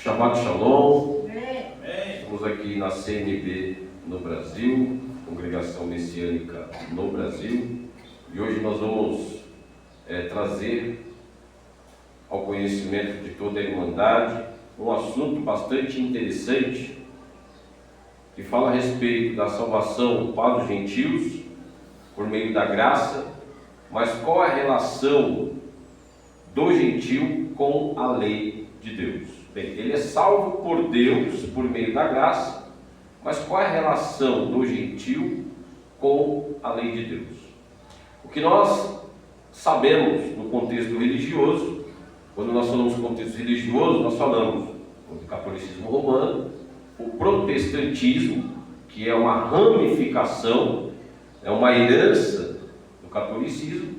Shabbat Shalom. Estamos aqui na CNB no Brasil, Congregação Messiânica no Brasil, e hoje nós vamos trazer ao conhecimento de toda a Irmandade um assunto bastante interessante que fala a respeito da salvação para os gentios por meio da graça, mas qual é a relação do gentio com a lei de Deus? Bem, ele é salvo por Deus por meio da graça, mas qual é a relação do gentio com a lei de Deus? O que nós sabemos no contexto religioso, quando nós falamos do contexto religioso, nós falamos do catolicismo romano, o protestantismo, que é uma ramificação, é uma herança do catolicismo,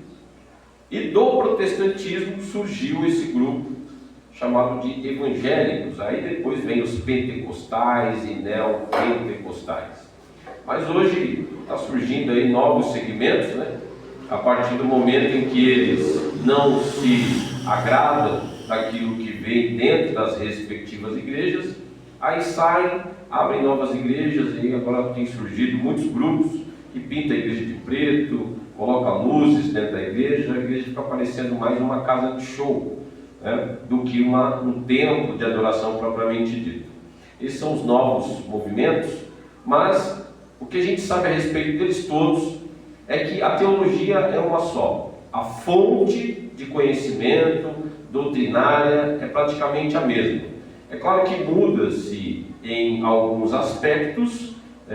e do protestantismo surgiu esse grupo chamado de evangélicos. Aí depois vem os pentecostais e neopentecostais. Mas hoje está surgindo aí novos segmentos, né? A partir do momento em que eles não se agradam daquilo que vem dentro das respectivas igrejas, aí saem, abrem novas igrejas, e agora tem surgido muitos grupos que pintam a igreja de preto, colocam luzes dentro da igreja, a igreja fica parecendo mais uma casa de show, né, do que um templo de adoração propriamente dito. Esses são os novos movimentos, mas o que a gente sabe a respeito deles todos é que a teologia é uma só. A fonte de conhecimento doutrinária é praticamente a mesma. É claro que muda-se em alguns aspectos,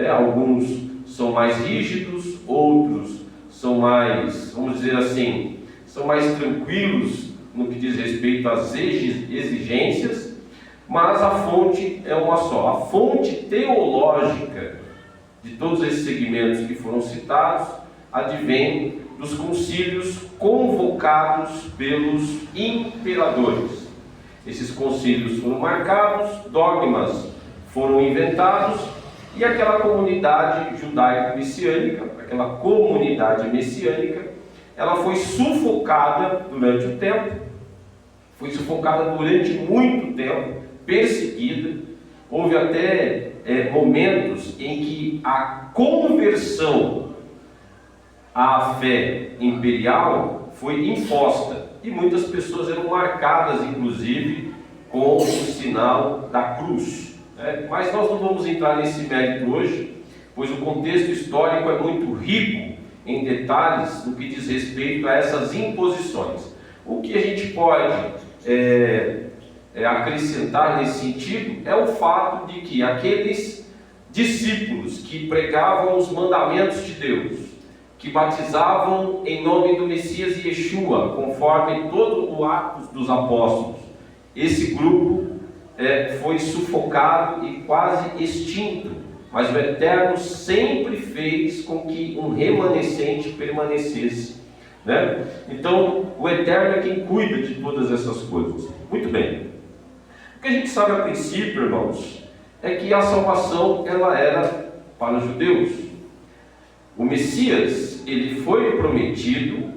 alguns são mais rígidos, outros são mais, vamos dizer assim, são mais tranquilos no que diz respeito às exigências, mas a fonte é uma só. A fonte teológica de todos esses segmentos que foram citados advém dos concílios convocados pelos imperadores. Esses concílios foram marcados, dogmas foram inventados, e aquela comunidade judaico-messiânica, aquela comunidade messiânica, ela foi sufocada durante o tempo, foi sufocada durante muito tempo, perseguida. Houve até momentos em que a conversão à fé imperial foi imposta, e muitas pessoas eram marcadas, inclusive, com o sinal da cruz. Mas nós não vamos entrar nesse mérito hoje, pois o contexto histórico é muito rico em detalhes no que diz respeito a essas imposições. O que a gente pode acrescentar nesse sentido é o fato de que aqueles discípulos que pregavam os mandamentos de Deus, que batizavam em nome do Messias Yeshua, conforme todo o Atos dos Apóstolos, esse grupo foi sufocado e quase extinto, mas o Eterno sempre fez com que um remanescente permanecesse, né? Então, o Eterno é quem cuida de todas essas coisas. Muito bem. O que a gente sabe a princípio, irmãos, é que a salvação ela era para os judeus. O Messias, ele foi prometido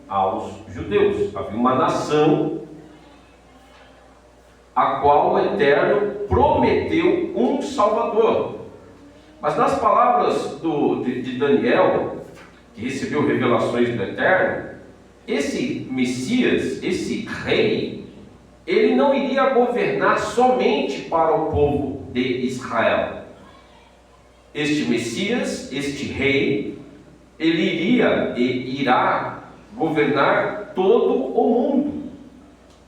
aos judeus. Havia uma nação a qual o Eterno prometeu um Salvador. Mas nas palavras de Daniel, que recebeu revelações do Eterno, esse Messias, esse rei, ele não iria governar somente para o povo de Israel. Este Messias, este rei, ele iria e irá governar todo o mundo,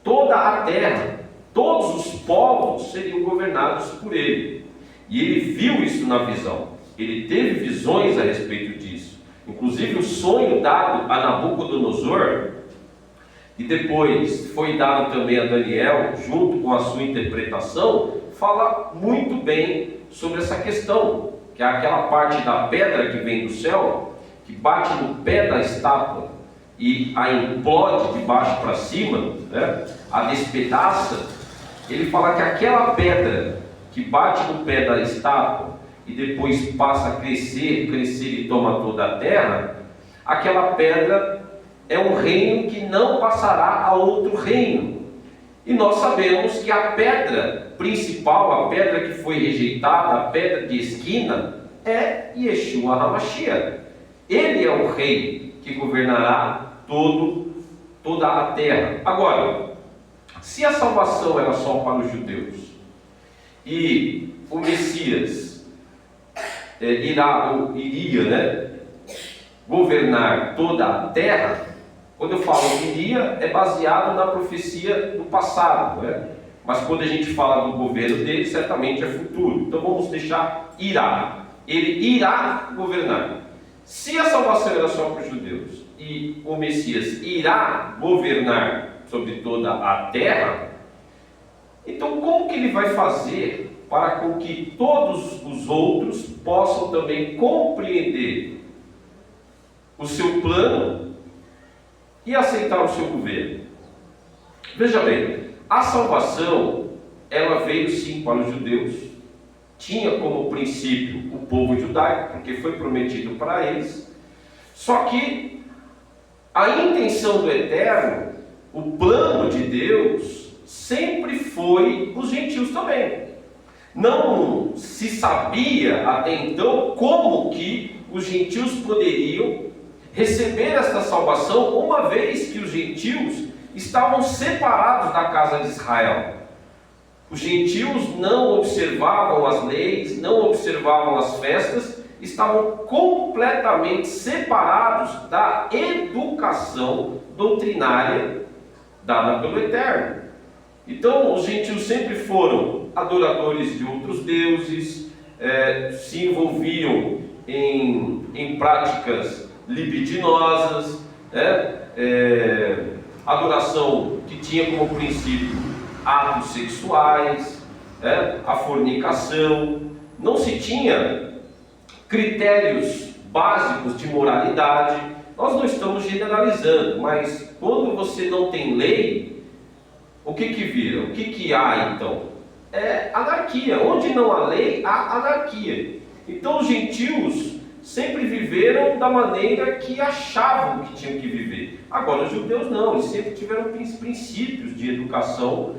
toda a terra. Todos os povos seriam governados por ele. E ele viu isso na visão. Ele teve visões a respeito disso. Inclusive o sonho dado a Nabucodonosor, e depois foi dado também a Daniel, junto com a sua interpretação, fala muito bem sobre essa questão, que é aquela parte da pedra que vem do céu, que bate no pé da estátua e a implode de baixo para cima, né? A despedaça. Ele fala que aquela pedra que bate no pé da estátua e depois passa a crescer e toma toda a terra, aquela pedra é um reino que não passará a outro reino. E nós sabemos que a pedra principal, a pedra que foi rejeitada, a pedra de esquina, é Yeshua HaMashiach. Ele é o rei que governará toda a terra. Agora, se a salvação era só para os judeus e o Messias iria governar toda a terra, quando eu falo iria, é baseado na profecia do passado, mas quando a gente fala do governo dele, certamente é futuro. Então vamos deixar irá. Ele irá governar. Se a salvação era só para os judeus e o Messias irá governar sobre toda a terra, então como que ele vai fazer para com que todos os outros possam também compreender o seu plano e aceitar o seu governo? Veja bem, a salvação, ela veio sim para os judeus, tinha como princípio o povo judaico, porque foi prometido para eles, só que a intenção do Eterno, o plano de Deus, sempre foi os gentios também. Não se sabia até então como que os gentios poderiam receber esta salvação, uma vez que os gentios estavam separados da casa de Israel. Os gentios não observavam as leis, não observavam as festas, estavam completamente separados da educação doutrinária dada pelo Eterno. Então, os gentios sempre foram adoradores de outros deuses, se envolviam em práticas libidinosas, adoração que tinha como princípio atos sexuais, a fornicação. Não se tinha critérios básicos de moralidade. Nós não estamos generalizando, mas quando você não tem lei, o que vira? O que há então? É anarquia. Onde não há lei, há anarquia. Então os gentios sempre viveram da maneira que achavam que tinham que viver. Agora os judeus não, eles sempre tiveram princípios de educação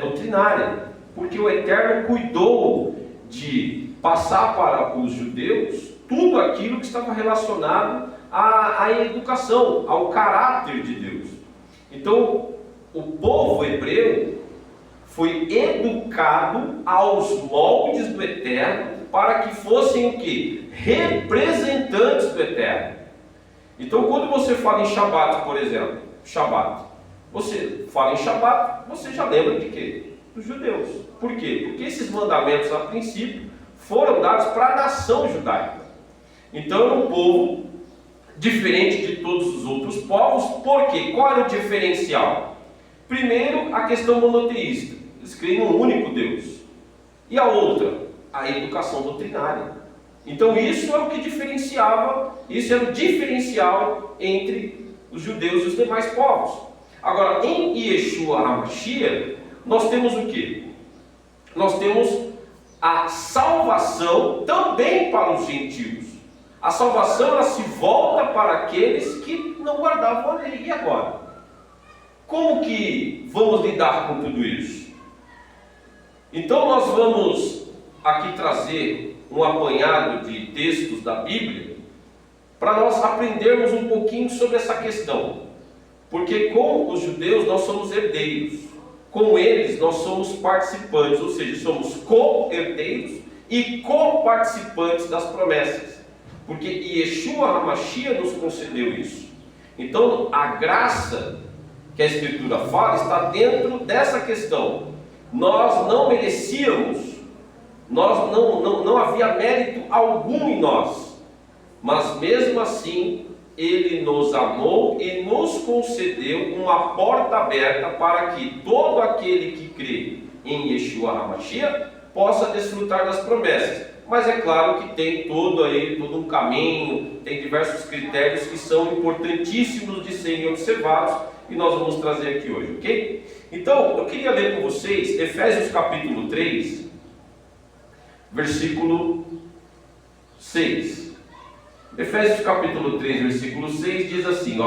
doutrinária, porque o Eterno cuidou de passar para os judeus tudo aquilo que estava relacionado à educação, ao caráter de Deus. Então o povo hebreu foi educado aos moldes do Eterno para que fossem o quê? Representantes do Eterno. Então quando você fala em Shabat, por exemplo, você fala em Shabat, você já lembra de quê? Dos judeus. Por quê? Porque esses mandamentos, a princípio, foram dados para a nação judaica. Então era um povo diferente de todos os outros povos. Por quê? Qual era o diferencial? Primeiro, a questão monoteísta. Eles creem num único Deus. E a outra? A educação doutrinária. Então isso é o que diferenciava, isso era o diferencial entre os judeus e os demais povos. Agora, em Yeshua HaMashiach, nós temos o quê? Nós temos a salvação também para os gentios. A salvação, ela se volta para aqueles que não guardavam a lei. E agora? Como que vamos lidar com tudo isso? Então nós vamos aqui trazer um apanhado de textos da Bíblia para nós aprendermos um pouquinho sobre essa questão. Porque com os judeus nós somos herdeiros, com eles nós somos participantes, ou seja, somos co-herdeiros e co-participantes das promessas. Porque Yeshua HaMashiach nos concedeu isso. Então a graça que a Escritura fala está dentro dessa questão. Nós não merecíamos, não havia mérito algum em nós, mas mesmo assim Ele nos amou e nos concedeu uma porta aberta para que todo aquele que crê em Yeshua HaMashiach possa desfrutar das promessas. Mas é claro que tem todo um caminho, tem diversos critérios que são importantíssimos de serem observados e nós vamos trazer aqui hoje, ok? Então, eu queria ler com vocês Efésios capítulo 3, versículo 6. Efésios capítulo 3, versículo 6 diz assim,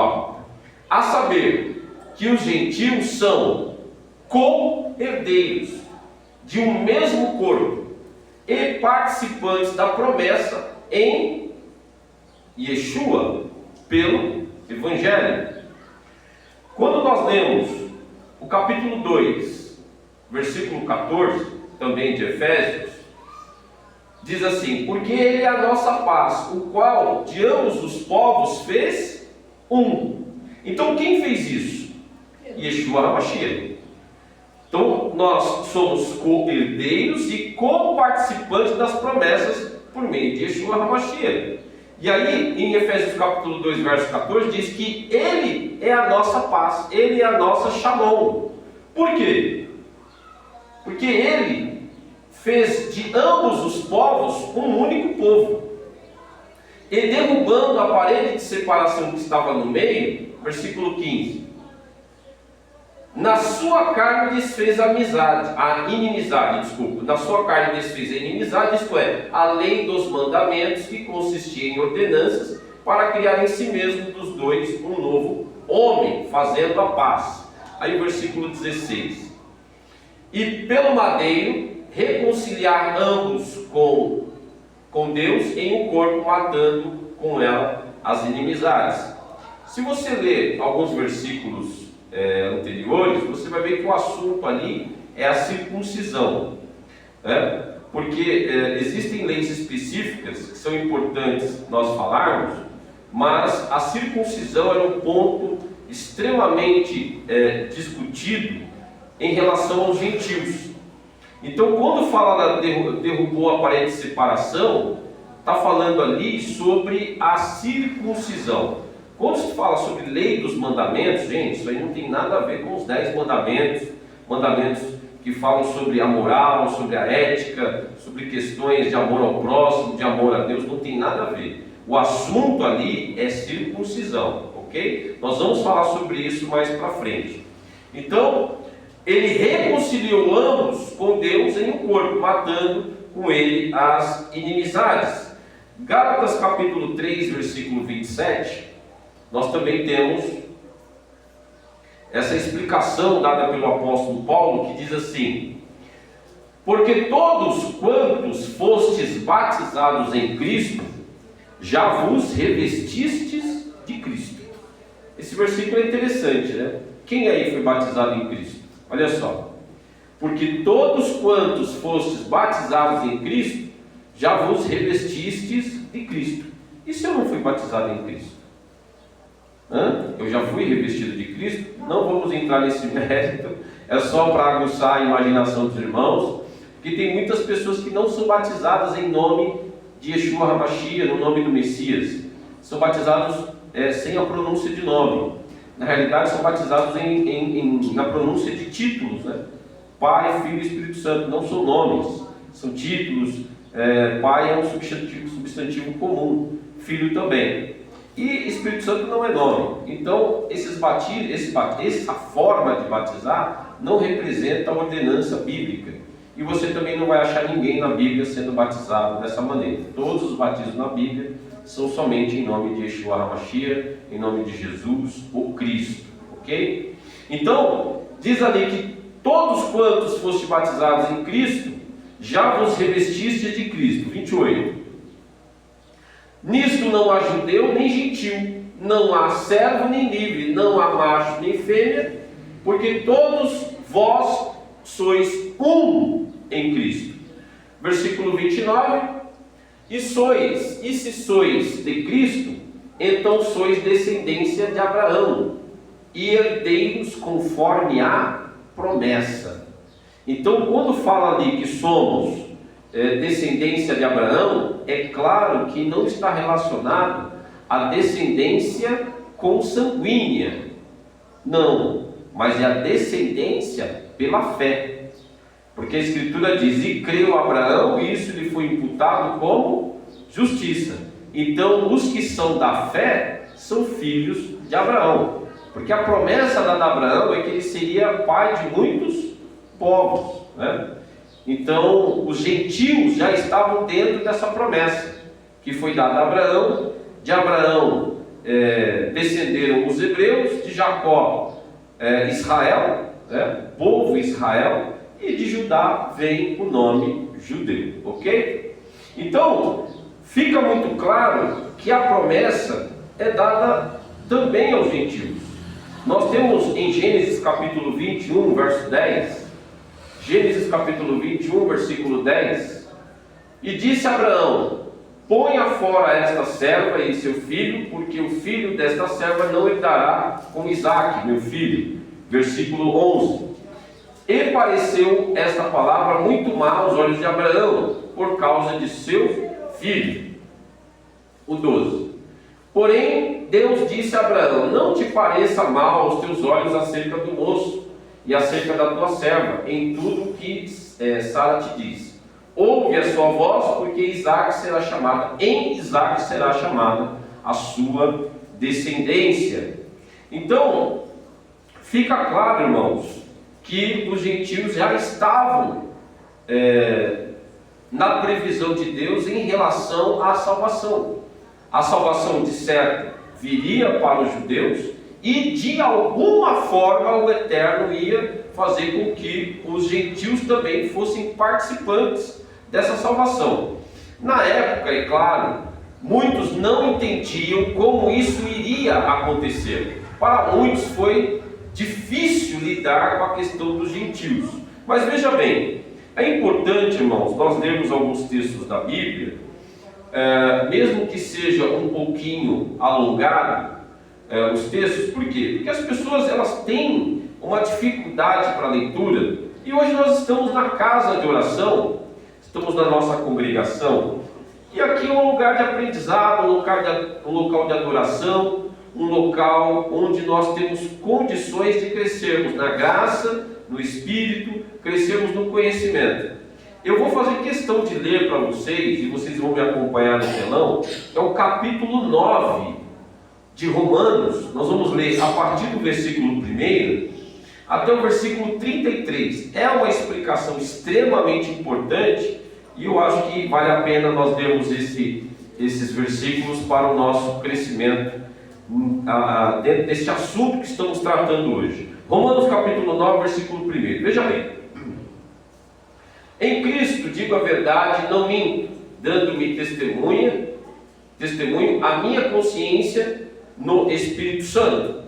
a saber que os gentios são co-herdeiros de um mesmo corpo e participantes da promessa em Yeshua pelo Evangelho. Quando nós lemos o capítulo 2, versículo 14, também de Efésios, diz assim: porque Ele é a nossa paz, o qual de ambos os povos fez um. Então quem fez isso? Yeshua HaMashiach. Então nós somos co-herdeiros e co-participantes das promessas por meio de Yeshua HaMashiach. E aí, em Efésios capítulo 2, verso 14, diz que Ele é a nossa paz, Ele é a nossa Shalom. Por quê? Porque Ele fez de ambos os povos um único povo. E derrubando a parede de separação que estava no meio, versículo 15, na sua carne desfez a inimizade, na sua carne desfez a inimizade, isto é, a lei dos mandamentos, que consistia em ordenanças, para criar em si mesmo dos dois um novo homem, fazendo a paz. Aí o versículo 16, e pelo madeiro reconciliar ambos com Deus em um corpo, matando com ela as inimizades. Se você ler alguns versículos anteriores, você vai ver que o assunto ali é a circuncisão, né? Porque existem leis específicas que são importantes nós falarmos, mas a circuncisão era um ponto extremamente discutido em relação aos gentios. Então, quando fala derrubou a parede de separação, está falando ali sobre a circuncisão. Quando se fala sobre lei dos mandamentos, gente, isso aí não tem nada a ver com os 10 mandamentos, mandamentos que falam sobre a moral, sobre a ética, sobre questões de amor ao próximo, de amor a Deus, não tem nada a ver. O assunto ali é circuncisão, ok? Nós vamos falar sobre isso mais para frente. Então, Ele reconciliou ambos com Deus em um corpo, matando com Ele as inimizades. Gálatas capítulo 3, versículo 27, nós também temos essa explicação dada pelo apóstolo Paulo, que diz assim: porque todos quantos fostes batizados em Cristo, já vos revestistes de Cristo. Esse versículo é interessante, né? Quem aí foi batizado em Cristo? Olha só: porque todos quantos fostes batizados em Cristo, já vos revestistes de Cristo. E se eu não fui batizado em Cristo? Eu já fui revestido de Cristo? Não vamos entrar nesse mérito, é só para aguçar a imaginação dos irmãos, porque tem muitas pessoas que não são batizadas em nome de Yeshua HaMashiach, no nome do Messias. São batizados sem a pronúncia de nome. Na realidade, são batizados na pronúncia de títulos, né? Pai, Filho e Espírito Santo. Não são nomes, são títulos. Pai é um substantivo comum, Filho também. E Espírito Santo não é nome. Então, essa forma de batizar não representa a ordenança bíblica. E você também não vai achar ninguém na Bíblia sendo batizado dessa maneira. Todos os batismos na Bíblia são somente em nome de Yeshua HaMashiach, em nome de Jesus, o Cristo. Ok? Então, diz ali que todos quantos foste batizados em Cristo, já vos revestistes de Cristo. 28. Nisto não há judeu nem gentil, não há servo nem livre, não há macho nem fêmea, porque todos vós sois um em Cristo. Versículo 29. E se sois de Cristo, então sois descendência de Abraão, e herdeiros conforme a promessa. Então, quando fala ali que somos descendência de Abraão, é claro que não está relacionado à descendência consanguínea, não, mas é a descendência pela fé, porque a Escritura diz: e creu Abraão, e isso lhe foi imputado como justiça. Então, os que são da fé são filhos de Abraão, porque a promessa dada a Abraão é que ele seria pai de muitos povos, né? Então, os gentios já estavam dentro dessa promessa que foi dada a Abraão. De Abraão descenderam os hebreus, de Jacó Israel, né? Povo Israel, e de Judá vem o nome judeu, ok? Então, fica muito claro que a promessa é dada também aos gentios. Nós temos em Gênesis capítulo 21, verso 10, Gênesis capítulo 21, versículo 10, e disse a Abraão: ponha fora esta serva e seu filho, porque o filho desta serva não herdará com Isaque, meu filho. Versículo 11. E pareceu esta palavra muito má aos olhos de Abraão, por causa de seu filho. O 12. Porém, Deus disse a Abraão: não te pareça mal aos teus olhos acerca do moço e acerca da tua serva, em tudo que Sara te diz. Ouve a sua voz, porque Isaque será chamada, em Isaque será chamada a sua descendência. Então, fica claro, irmãos, que os gentios já estavam na previsão de Deus em relação à salvação. A salvação, de certo, viria para os judeus, e de alguma forma o Eterno ia fazer com que os gentios também fossem participantes dessa salvação. Na época, é claro, muitos não entendiam como isso iria acontecer. Para muitos foi difícil lidar com a questão dos gentios. Mas veja bem, é importante, irmãos, nós lermos alguns textos da Bíblia, mesmo que seja um pouquinho alongado, os textos. Por quê? Porque as pessoas, elas têm uma dificuldade para a leitura, e hoje nós estamos na casa de oração, estamos na nossa congregação, e aqui é um lugar de aprendizado, um local de adoração, um local onde nós temos condições de crescermos na graça, no Espírito, crescermos no conhecimento. Eu vou fazer questão de ler para vocês, e vocês vão me acompanhar no telão, é o capítulo 9 de Romanos. Nós vamos ler a partir do versículo 1 até o versículo 33. É uma explicação extremamente importante, e eu acho que vale a pena nós lermos esses versículos para o nosso crescimento dentro desse assunto que estamos tratando hoje. Romanos capítulo 9, versículo 1. Veja bem: em Cristo digo a verdade, não minto, dando-me testemunho a minha consciência no Espírito Santo,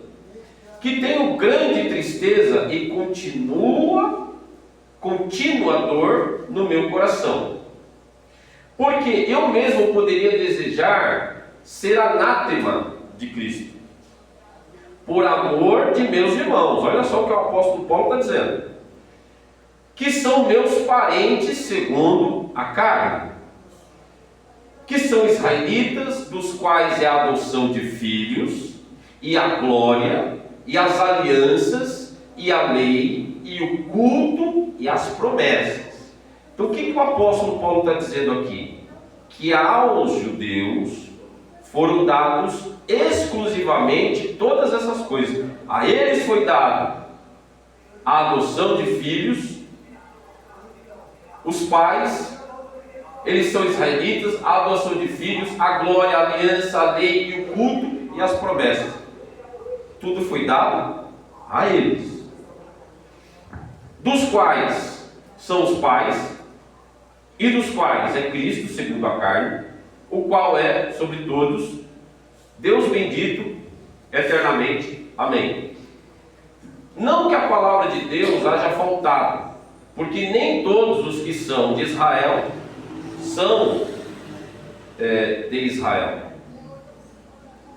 que tenho grande tristeza e contínua dor no meu coração, porque eu mesmo poderia desejar ser anátema de Cristo, por amor de meus irmãos. Olha só o que o apóstolo Paulo está dizendo: que são meus parentes segundo a carne, que são israelitas, dos quais é a adoção de filhos, e a glória, e as alianças, e a lei, e o culto, e as promessas. Então o que o apóstolo Paulo está dizendo aqui? Que aos judeus foram dados exclusivamente todas essas coisas. A eles foi dado a adoção de filhos, os pais, eles são israelitas, a adoção de filhos, a glória, a aliança, a lei e o culto e as promessas. Tudo foi dado a eles, dos quais são os pais, e dos quais é Cristo segundo a carne, o qual é sobre todos, Deus bendito eternamente. Amém. Não que a palavra de Deus haja faltado, porque nem todos os que são de Israel são de Israel.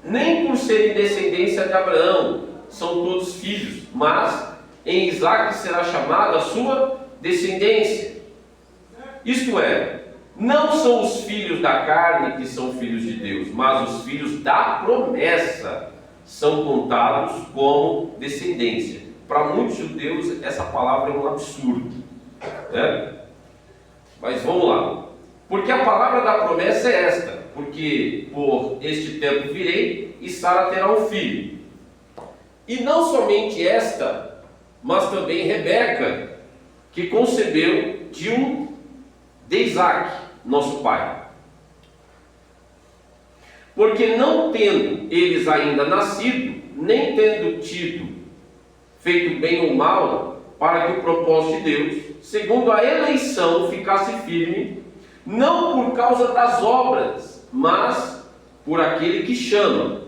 Nem por serem descendência de Abraão são todos filhos, mas em Isaque será chamada a sua descendência. Isto é, não são os filhos da carne que são filhos de Deus, mas os filhos da promessa são contados como descendência. Para muitos judeus essa palavra é um absurdo, né? Mas vamos lá. Porque a palavra da promessa é esta: porque por este tempo virei e Sara terá um filho. E não somente esta, mas também Rebeca, que concebeu de Isaque, nosso pai. Porque não tendo eles ainda nascido, nem tendo tido feito bem ou mal, para que o propósito de Deus, segundo a eleição, ficasse firme, não por causa das obras, mas por aquele que chama.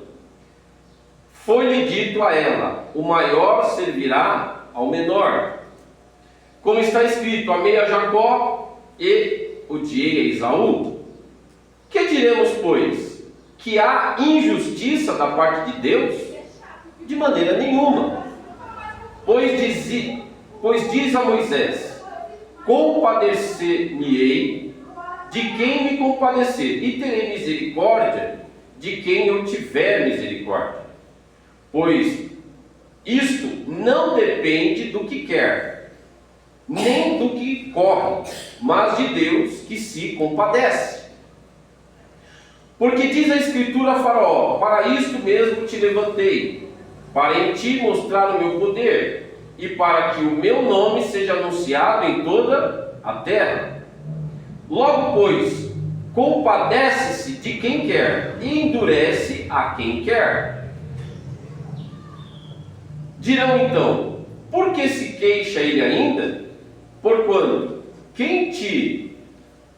Foi-lhe dito a ela: o maior servirá ao menor. Como está escrito: amei a Jacó e odiei a Esaú. Que diremos, pois? Que há injustiça da parte de Deus? De maneira nenhuma. Pois diz a Moisés: compadecer-me-ei de quem me compadecer, e terei misericórdia de quem eu tiver misericórdia. Pois isto não depende do que quer, nem do que corre, mas de Deus que se compadece. Porque diz a Escritura a Faraó: para isto mesmo te levantei, para em ti mostrar o meu poder, e para que o meu nome seja anunciado em toda a terra. Logo, pois, compadece-se de quem quer, e endurece a quem quer. Dirão então: por que se queixa ele ainda? Porquanto quem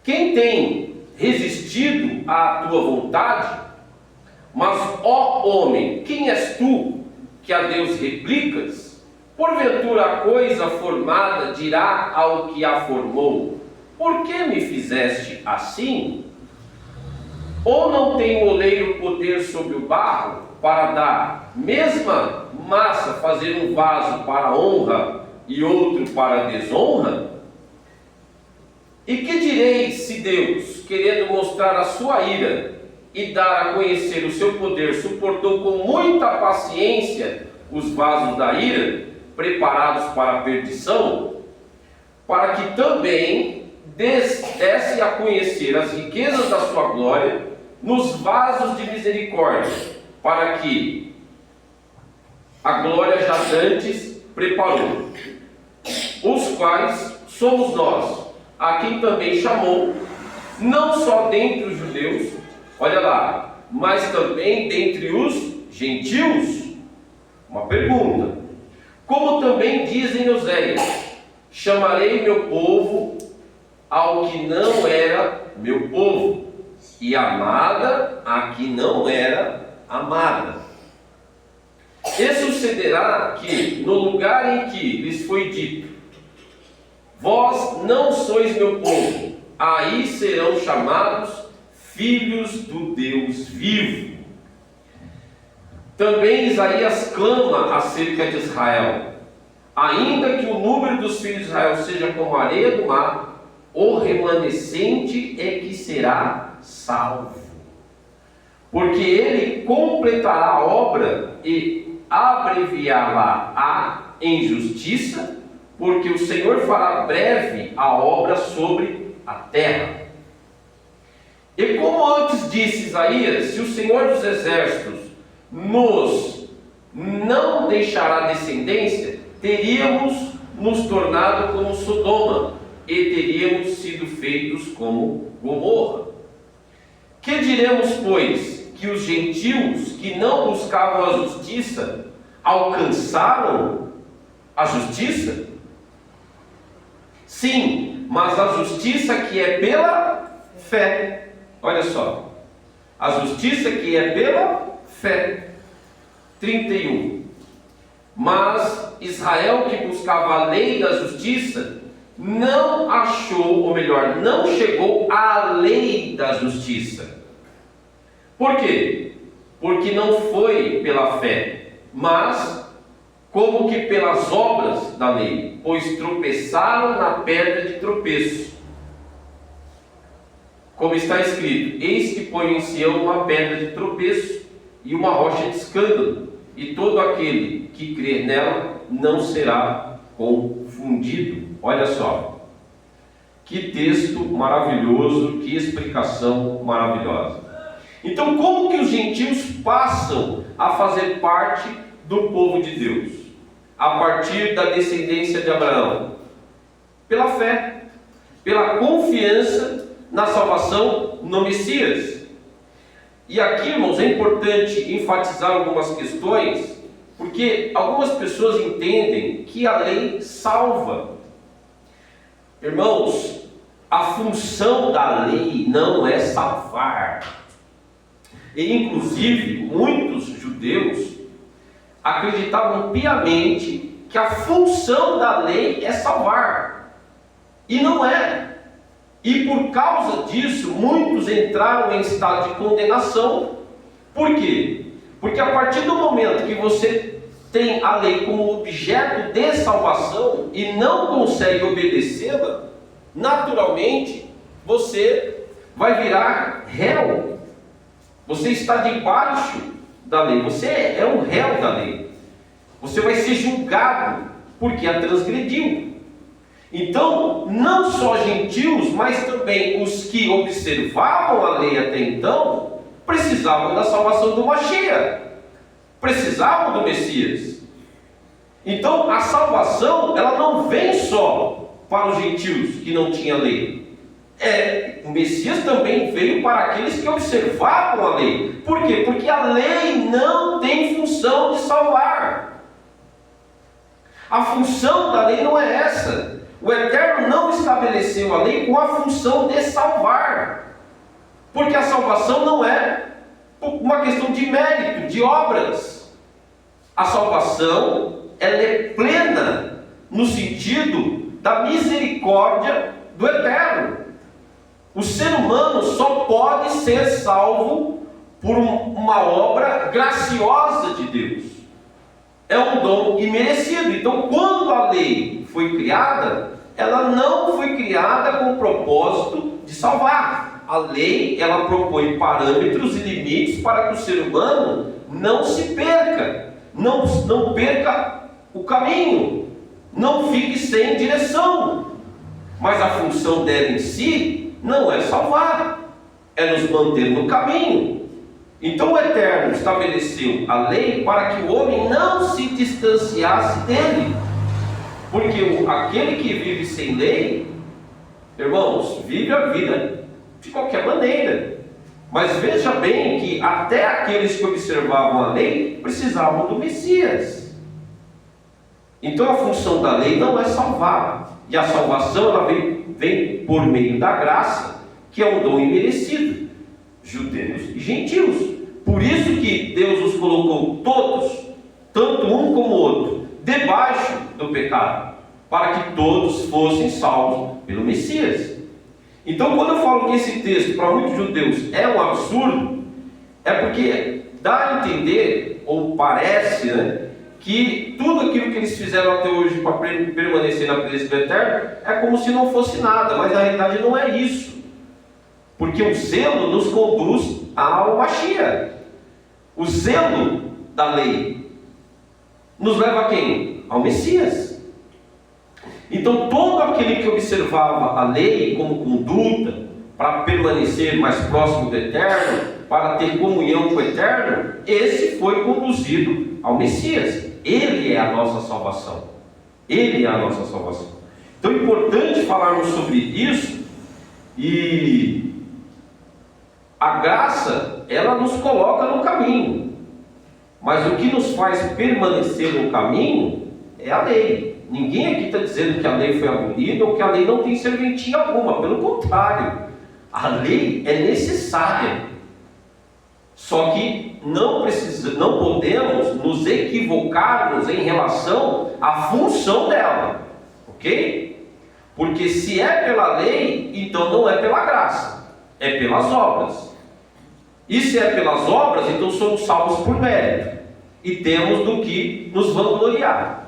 tem resistido à tua vontade? Mas, ó homem, quem és tu que a Deus replicas? Porventura a coisa formada dirá ao que a formou: por que me fizeste assim? Ou não tem o oleiro poder sobre o barro, para da mesma massa fazer um vaso para honra e outro para desonra? E que direis se Deus, querendo mostrar a sua ira e dar a conhecer o seu poder, suportou com muita paciência os vasos da ira, preparados para a perdição, para que também desse a conhecer as riquezas da sua glória nos vasos de misericórdia, para que a glória já dantes preparou, os quais somos nós, a quem também chamou, não só dentre os judeus, olha lá, mas também dentre os gentios. Uma pergunta: como também dizem Oséias: chamarei meu povo ao que não era meu povo, e amada a que não era amada. E sucederá que, no lugar em que lhes foi dito: vós não sois meu povo, aí serão chamados filhos do Deus vivo. Também Isaías clama acerca de Israel: ainda que o número dos filhos de Israel seja como a areia do mar, o remanescente é que será salvo. Porque ele completará a obra e abreviá-la em justiça, porque o Senhor fará breve a obra sobre a terra. E como antes disse Isaías: se o Senhor dos exércitos nos não deixará descendência, teríamos nos tornado como Sodoma, e teríamos sido feitos como Gomorra. Que diremos, pois? Que os gentios que não buscavam a justiça alcançaram a justiça? Sim, mas a justiça que é pela fé. Olha só, a justiça que é pela fé. 31. Mas Israel, que buscava a lei da justiça, não achou, ou melhor, não chegou à lei da justiça. Por quê? Porque não foi pela fé, mas como que pelas obras da lei, pois tropeçaram na pedra de tropeço. Como está escrito: eis que põe em Sião uma pedra de tropeço e uma rocha de escândalo, e todo aquele que crer nela não será confundido. Olha só, que texto maravilhoso, que explicação maravilhosa. Então, como que os gentios passam a fazer parte do povo de Deus, a partir da descendência de Abraão? Pela fé, pela confiança na salvação no Messias. E aqui, irmãos, é importante enfatizar algumas questões Porque algumas pessoas entendem que a lei salva. Irmãos, a função da lei não é salvar. E inclusive muitos judeus acreditavam piamente que a função da lei é salvar. E não é. E por causa disso, muitos entraram em estado de condenação. Por quê? Porque a partir do momento que você tem a lei como objeto de salvação e não consegue obedecê-la, naturalmente você vai virar réu. Você está debaixo da lei, você é um réu da lei. Você vai ser julgado porque a transgrediu. Então, não só gentios, mas também os que observavam a lei até então, precisavam da salvação do Mashiach, precisavam do Messias. Então, a salvação, ela não vem só para os gentios que não tinham lei. O Messias também veio para aqueles que observavam a lei. Por quê? Porque a lei não tem função de salvar. A função da lei não é essa. O Eterno não estabeleceu a lei com a função de salvar. Porque a salvação não é uma questão de mérito, de obras. A salvação, ela é plena no sentido da misericórdia do Eterno. O ser humano só pode ser salvo por uma obra graciosa de Deus. É um dom imerecido. Então, quando a lei foi criada, ela não foi criada com o propósito de salvar. A lei, ela propõe parâmetros e limites para que o ser humano não se perca, não perca o caminho, não fique sem direção. Mas a função dela em si não é salvar, é nos manter no caminho. Então o Eterno estabeleceu a lei para que o homem não se distanciasse dele. Porque aquele que vive sem lei, irmãos, vive a vida de qualquer maneira. Mas veja bem que até aqueles que observavam a lei precisavam do Messias. Então a função da lei não é salvar. E a salvação ela vem por meio da graça, que é um dom imerecido. Judeus e gentios. Por isso que Deus os colocou todos, tanto um como o outro, debaixo do pecado, para que todos fossem salvos pelo Messias. Então, quando eu falo que esse texto para muitos judeus é um absurdo, é porque dá a entender, ou parece, que tudo aquilo que eles fizeram até hoje para permanecer na presença do Eterno é como se não fosse nada, mas na realidade não é isso. Porque o zelo nos conduz ao Mashiach. O zelo da lei nos leva a quem? Ao Messias. Então todo aquele que observava a lei como conduta para permanecer mais próximo do Eterno, para ter comunhão com o Eterno, esse foi conduzido ao Messias. Ele é a nossa salvação. Ele é a nossa salvação. Então é importante falarmos sobre isso. E a graça, ela nos coloca no caminho. Mas o que nos faz permanecer no caminho é a lei. Ninguém aqui está dizendo que a lei foi abolida ou que a lei não tem serventia alguma. Pelo contrário, a lei é necessária. Só que não podemos nos equivocarmos em relação à função dela. Ok? Porque se é pela lei, então não é pela graça, é pelas obras. E se é pelas obras, então somos salvos por mérito e temos do que nos vangloriar.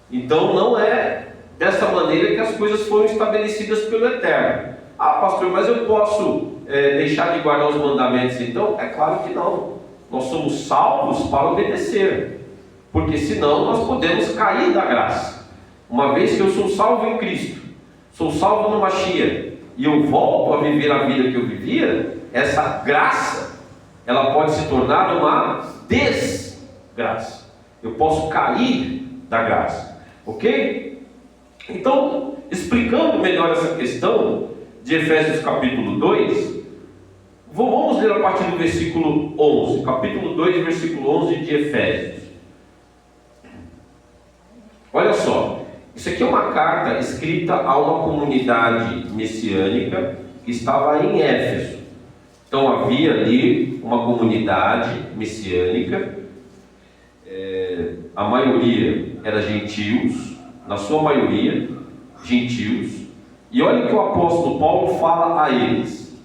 Então não é dessa maneira que as coisas foram estabelecidas pelo Eterno. Ah, pastor, mas eu posso deixar de guardar os mandamentos então? É claro que não. Nós somos salvos para obedecer, porque senão nós podemos cair da graça. Uma vez que eu sou salvo em Cristo, sou salvo no Mashiach, e eu volto a viver a vida que eu vivia, essa graça, ela pode se tornar uma desgraça. Eu posso cair da graça, ok? Então, explicando melhor essa questão de Efésios capítulo 2, vamos ler a partir do versículo 11, capítulo 2, versículo 11 de Efésios. Isso aqui é uma carta escrita a uma comunidade messiânica que estava em Éfeso. Então havia ali uma comunidade messiânica, a maioria era gentios, na sua maioria gentios, e olha o que o apóstolo Paulo fala a eles: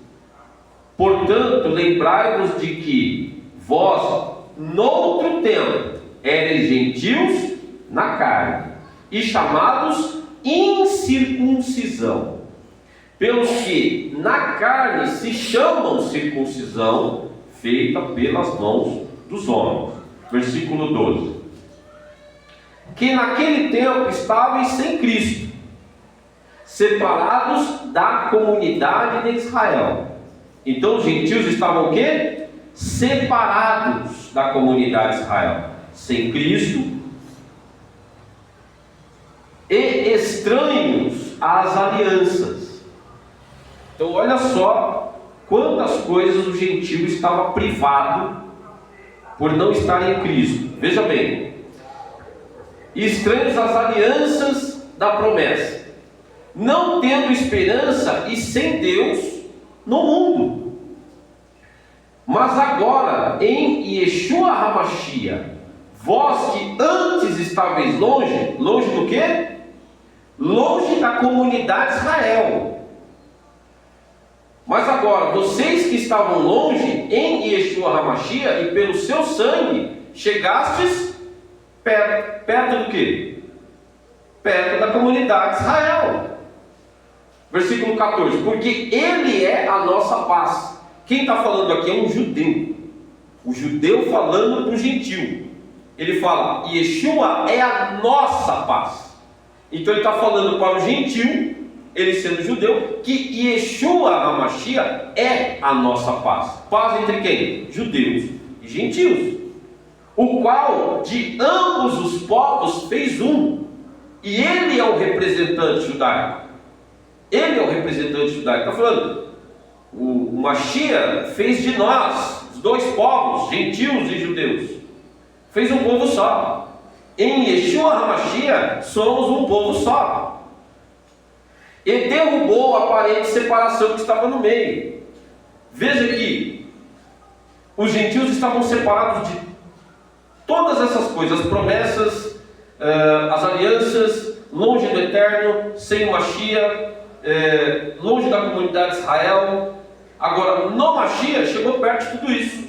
portanto, lembrai-vos de que vós, noutro tempo, eres gentios na carne, e chamados incircuncisão, pelos que na carne se chamam circuncisão, feita pelas mãos dos homens. Versículo 12: que naquele tempo estáveis sem Cristo, separados da comunidade de Israel. Então os gentios estavam o quê? Separados da comunidade de Israel, sem Cristo, e estranhos às alianças. Então olha só quantas coisas o gentio estava privado por não estar em Cristo. Veja bem: estranhos às alianças da promessa, não tendo esperança e sem Deus no mundo. Mas agora, em Yeshua HaMashiach, vós que antes estáveis longe, longe do quê? Longe da comunidade de Israel. Mas agora, vocês que estavam longe, em Yeshua HaMashiach, e pelo seu sangue, chegastes perto do quê? Perto da comunidade de Israel. Versículo 14: porque Ele é a nossa paz. Quem está falando aqui é um judeu. O judeu falando para o gentio. Ele fala: Yeshua é a nossa paz. Então ele está falando para o gentio, ele sendo judeu, que Yeshua HaMashiach é a nossa paz. Paz entre quem? Judeus e gentios. O qual de ambos os povos fez um. E ele é o representante judaico. Ele é o representante judaico. Está falando, o Mashiach fez de nós, os dois povos, gentios e judeus, fez um povo só. Em Yeshua HaMashiach somos um povo só. E derrubou a aparente separação que estava no meio. Veja que os gentios estavam separados de todas essas coisas, as promessas, as alianças, longe do eterno, sem o Mashiach, longe da comunidade de Israel. Agora, no Mashiach, chegou perto de tudo isso,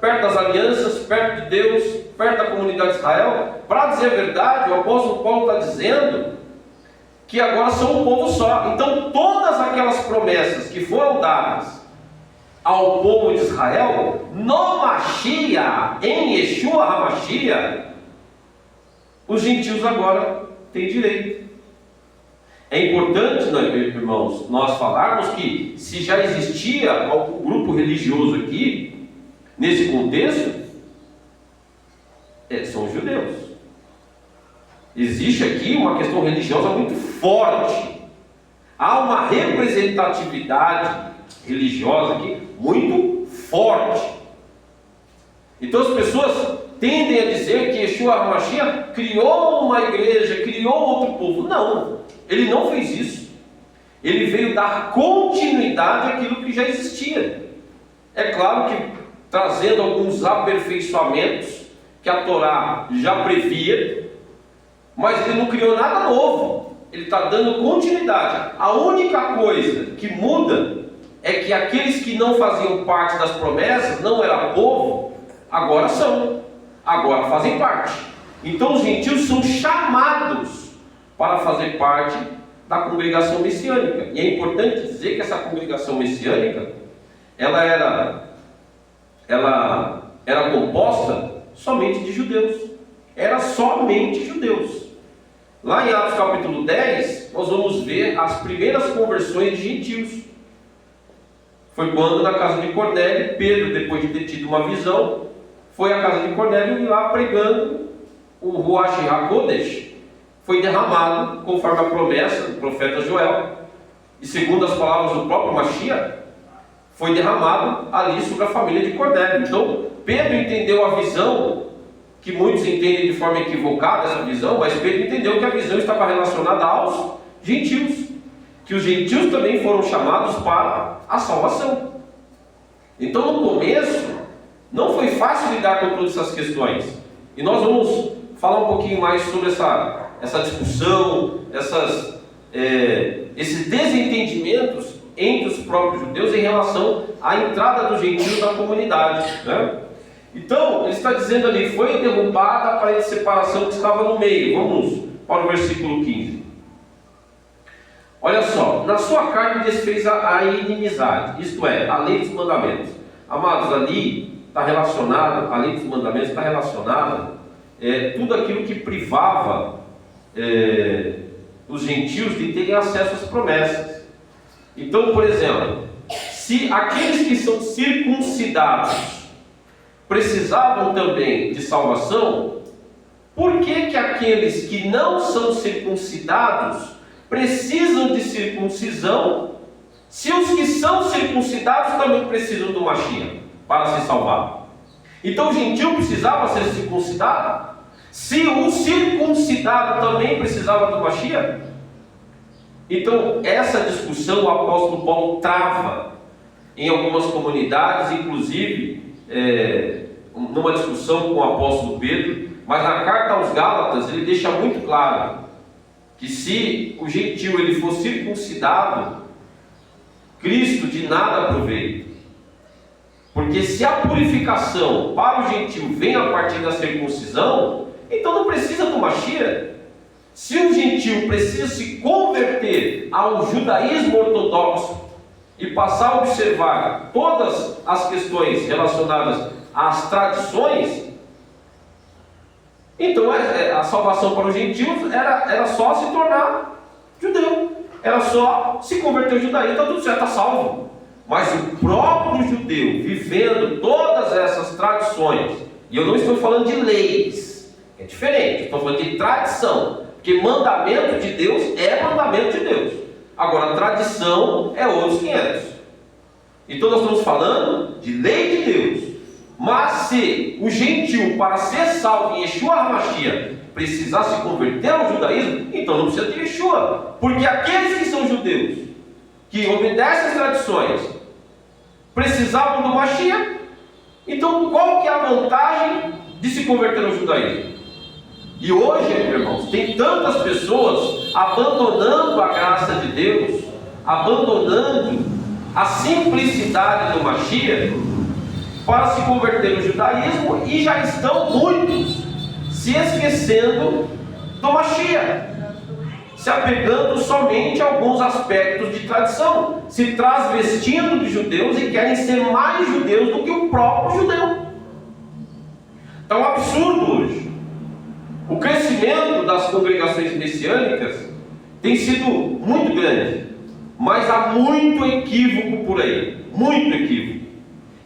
perto das alianças, perto de Deus, perto da comunidade de Israel. Para dizer a verdade, o apóstolo Paulo está dizendo que agora são um povo só. Então todas aquelas promessas que foram dadas ao povo de Israel, no Mashiach, em Yeshua HaMashiach, os gentios agora têm direito. É importante, irmãos, nós falarmos que se já existia algum grupo religioso aqui, nesse contexto, são os judeus. Existe aqui uma questão religiosa muito forte. Há uma representatividade religiosa aqui muito forte. Então as pessoas tendem a dizer que Yeshua HaMashiach criou uma igreja, criou outro povo. Não, ele não fez isso. Ele veio dar continuidade àquilo que já existia. É claro que trazendo alguns aperfeiçoamentos que a Torá já previa, mas ele não criou nada novo. Ele está dando continuidade. A única coisa que muda é que aqueles que não faziam parte das promessas, não era povo, agora são, agora fazem parte. Então os gentios são chamados para fazer parte da congregação messiânica. E é importante dizer que essa congregação messiânica, ela era composta somente de judeus. Era somente judeus. Lá em Atos capítulo 10, nós vamos ver as primeiras conversões de gentios. Foi quando na casa de Cornélio, Pedro, depois de ter tido uma visão, foi à casa de Cornélio e lá pregando o Ruach HaKodesh. Foi derramado, conforme a promessa do profeta Joel, e segundo as palavras do próprio Mashiach, foi derramado ali sobre a família de Cornélio. Então, Pedro entendeu a visão que muitos entendem de forma equivocada essa visão, mas Pedro entendeu que a visão estava relacionada aos gentios, que os gentios também foram chamados para a salvação. Então, no começo, não foi fácil lidar com todas essas questões, e nós vamos falar um pouquinho mais sobre essa discussão, esses desentendimentos entre os próprios judeus em relação à entrada dos gentios na comunidade, né? Então, ele está dizendo ali, foi derrubada a parede de separação que estava no meio. Vamos para o versículo 15. Olha só, na sua carne desfez a inimizade, isto é, a lei dos mandamentos. Amados, ali está relacionado, a lei dos mandamentos está relacionada tudo aquilo que privava os gentios de terem acesso às promessas. Então, por exemplo, se aqueles que são circuncidados precisavam também de salvação, por que aqueles que não são circuncidados precisam de circuncisão, se os que são circuncidados também precisam do Mashiach para se salvar? Então o gentio precisava ser circuncidado? Se o circuncidado também precisava do Mashiach? Então essa discussão o apóstolo Paulo trava em algumas comunidades, inclusive numa discussão com o apóstolo Pedro, mas na carta aos Gálatas ele deixa muito claro que se o gentio ele for circuncidado, Cristo de nada aproveita. Porque se a purificação para o gentio vem a partir da circuncisão, então não precisa do Mashiach. Se o gentio precisa se converter ao judaísmo ortodoxo e passar a observar todas as questões relacionadas às tradições, então a salvação para os gentios era só se tornar judeu, era só se converter ao judaísmo, está tudo certo, está salvo. Mas o próprio judeu, vivendo todas essas tradições, e eu não estou falando de leis, é diferente, estou falando de tradição, porque mandamento de Deus é mandamento de Deus. Agora, a tradição é outros 500. Então nós estamos falando de lei de Deus. Mas se o gentil, para ser salvo em Yeshua HaMashiach, precisar se converter ao judaísmo, então não precisa de Yeshua. Porque aqueles que são judeus, que obedecem as tradições, precisavam do Mashiach. Então qual que é a vantagem de se converter ao judaísmo? E hoje, irmãos, tem tantas pessoas abandonando a graça de Deus, abandonando a simplicidade do Mashiach para se converter no judaísmo, e já estão muitos se esquecendo do Mashiach, se apegando somente a alguns aspectos de tradição, se transvestindo de judeus e querem ser mais judeus do que o próprio judeu. É um absurdo hoje. O crescimento das congregações messiânicas tem sido muito grande, mas há muito equívoco por aí, muito equívoco.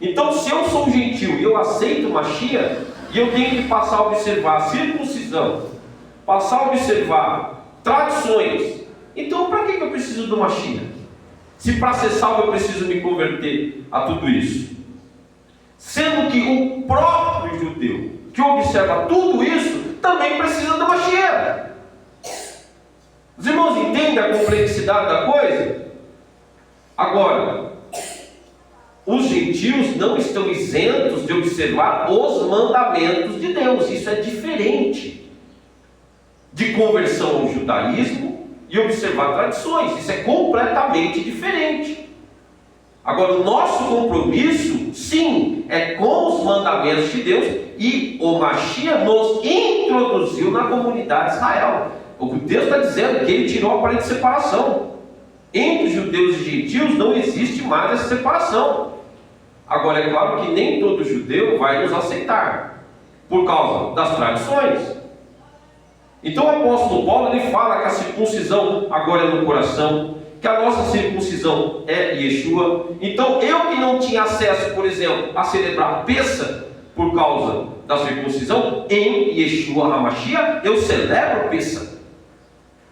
Então, se eu sou um gentil e eu aceito Mashiach, e eu tenho que passar a observar a circuncisão, passar a observar tradições, então para que eu preciso do Mashiach? Se para ser salvo eu preciso me converter a tudo isso? Sendo que o próprio judeu que observa tudo isso também precisa do Mashiach. Os irmãos entendem a complexidade da coisa? Agora, os gentios não estão isentos de observar os mandamentos de Deus. Isso é diferente de conversão ao judaísmo e observar tradições. Isso é completamente diferente. Agora, o nosso compromisso, sim, é com os mandamentos de Deus, e o Mashiach nos introduziu na comunidade de Israel. O que Deus está dizendo é que Ele tirou a parede de separação. Entre judeus e gentios não existe mais essa separação. Agora, é claro que nem todo judeu vai nos aceitar, por causa das tradições. Então o apóstolo Paulo ele fala que a circuncisão agora é no coração, que a nossa circuncisão é Yeshua. Então eu que não tinha acesso, por exemplo, a celebrar Pessa por causa da circuncisão, em Yeshua HaMashiach eu celebro Pessa,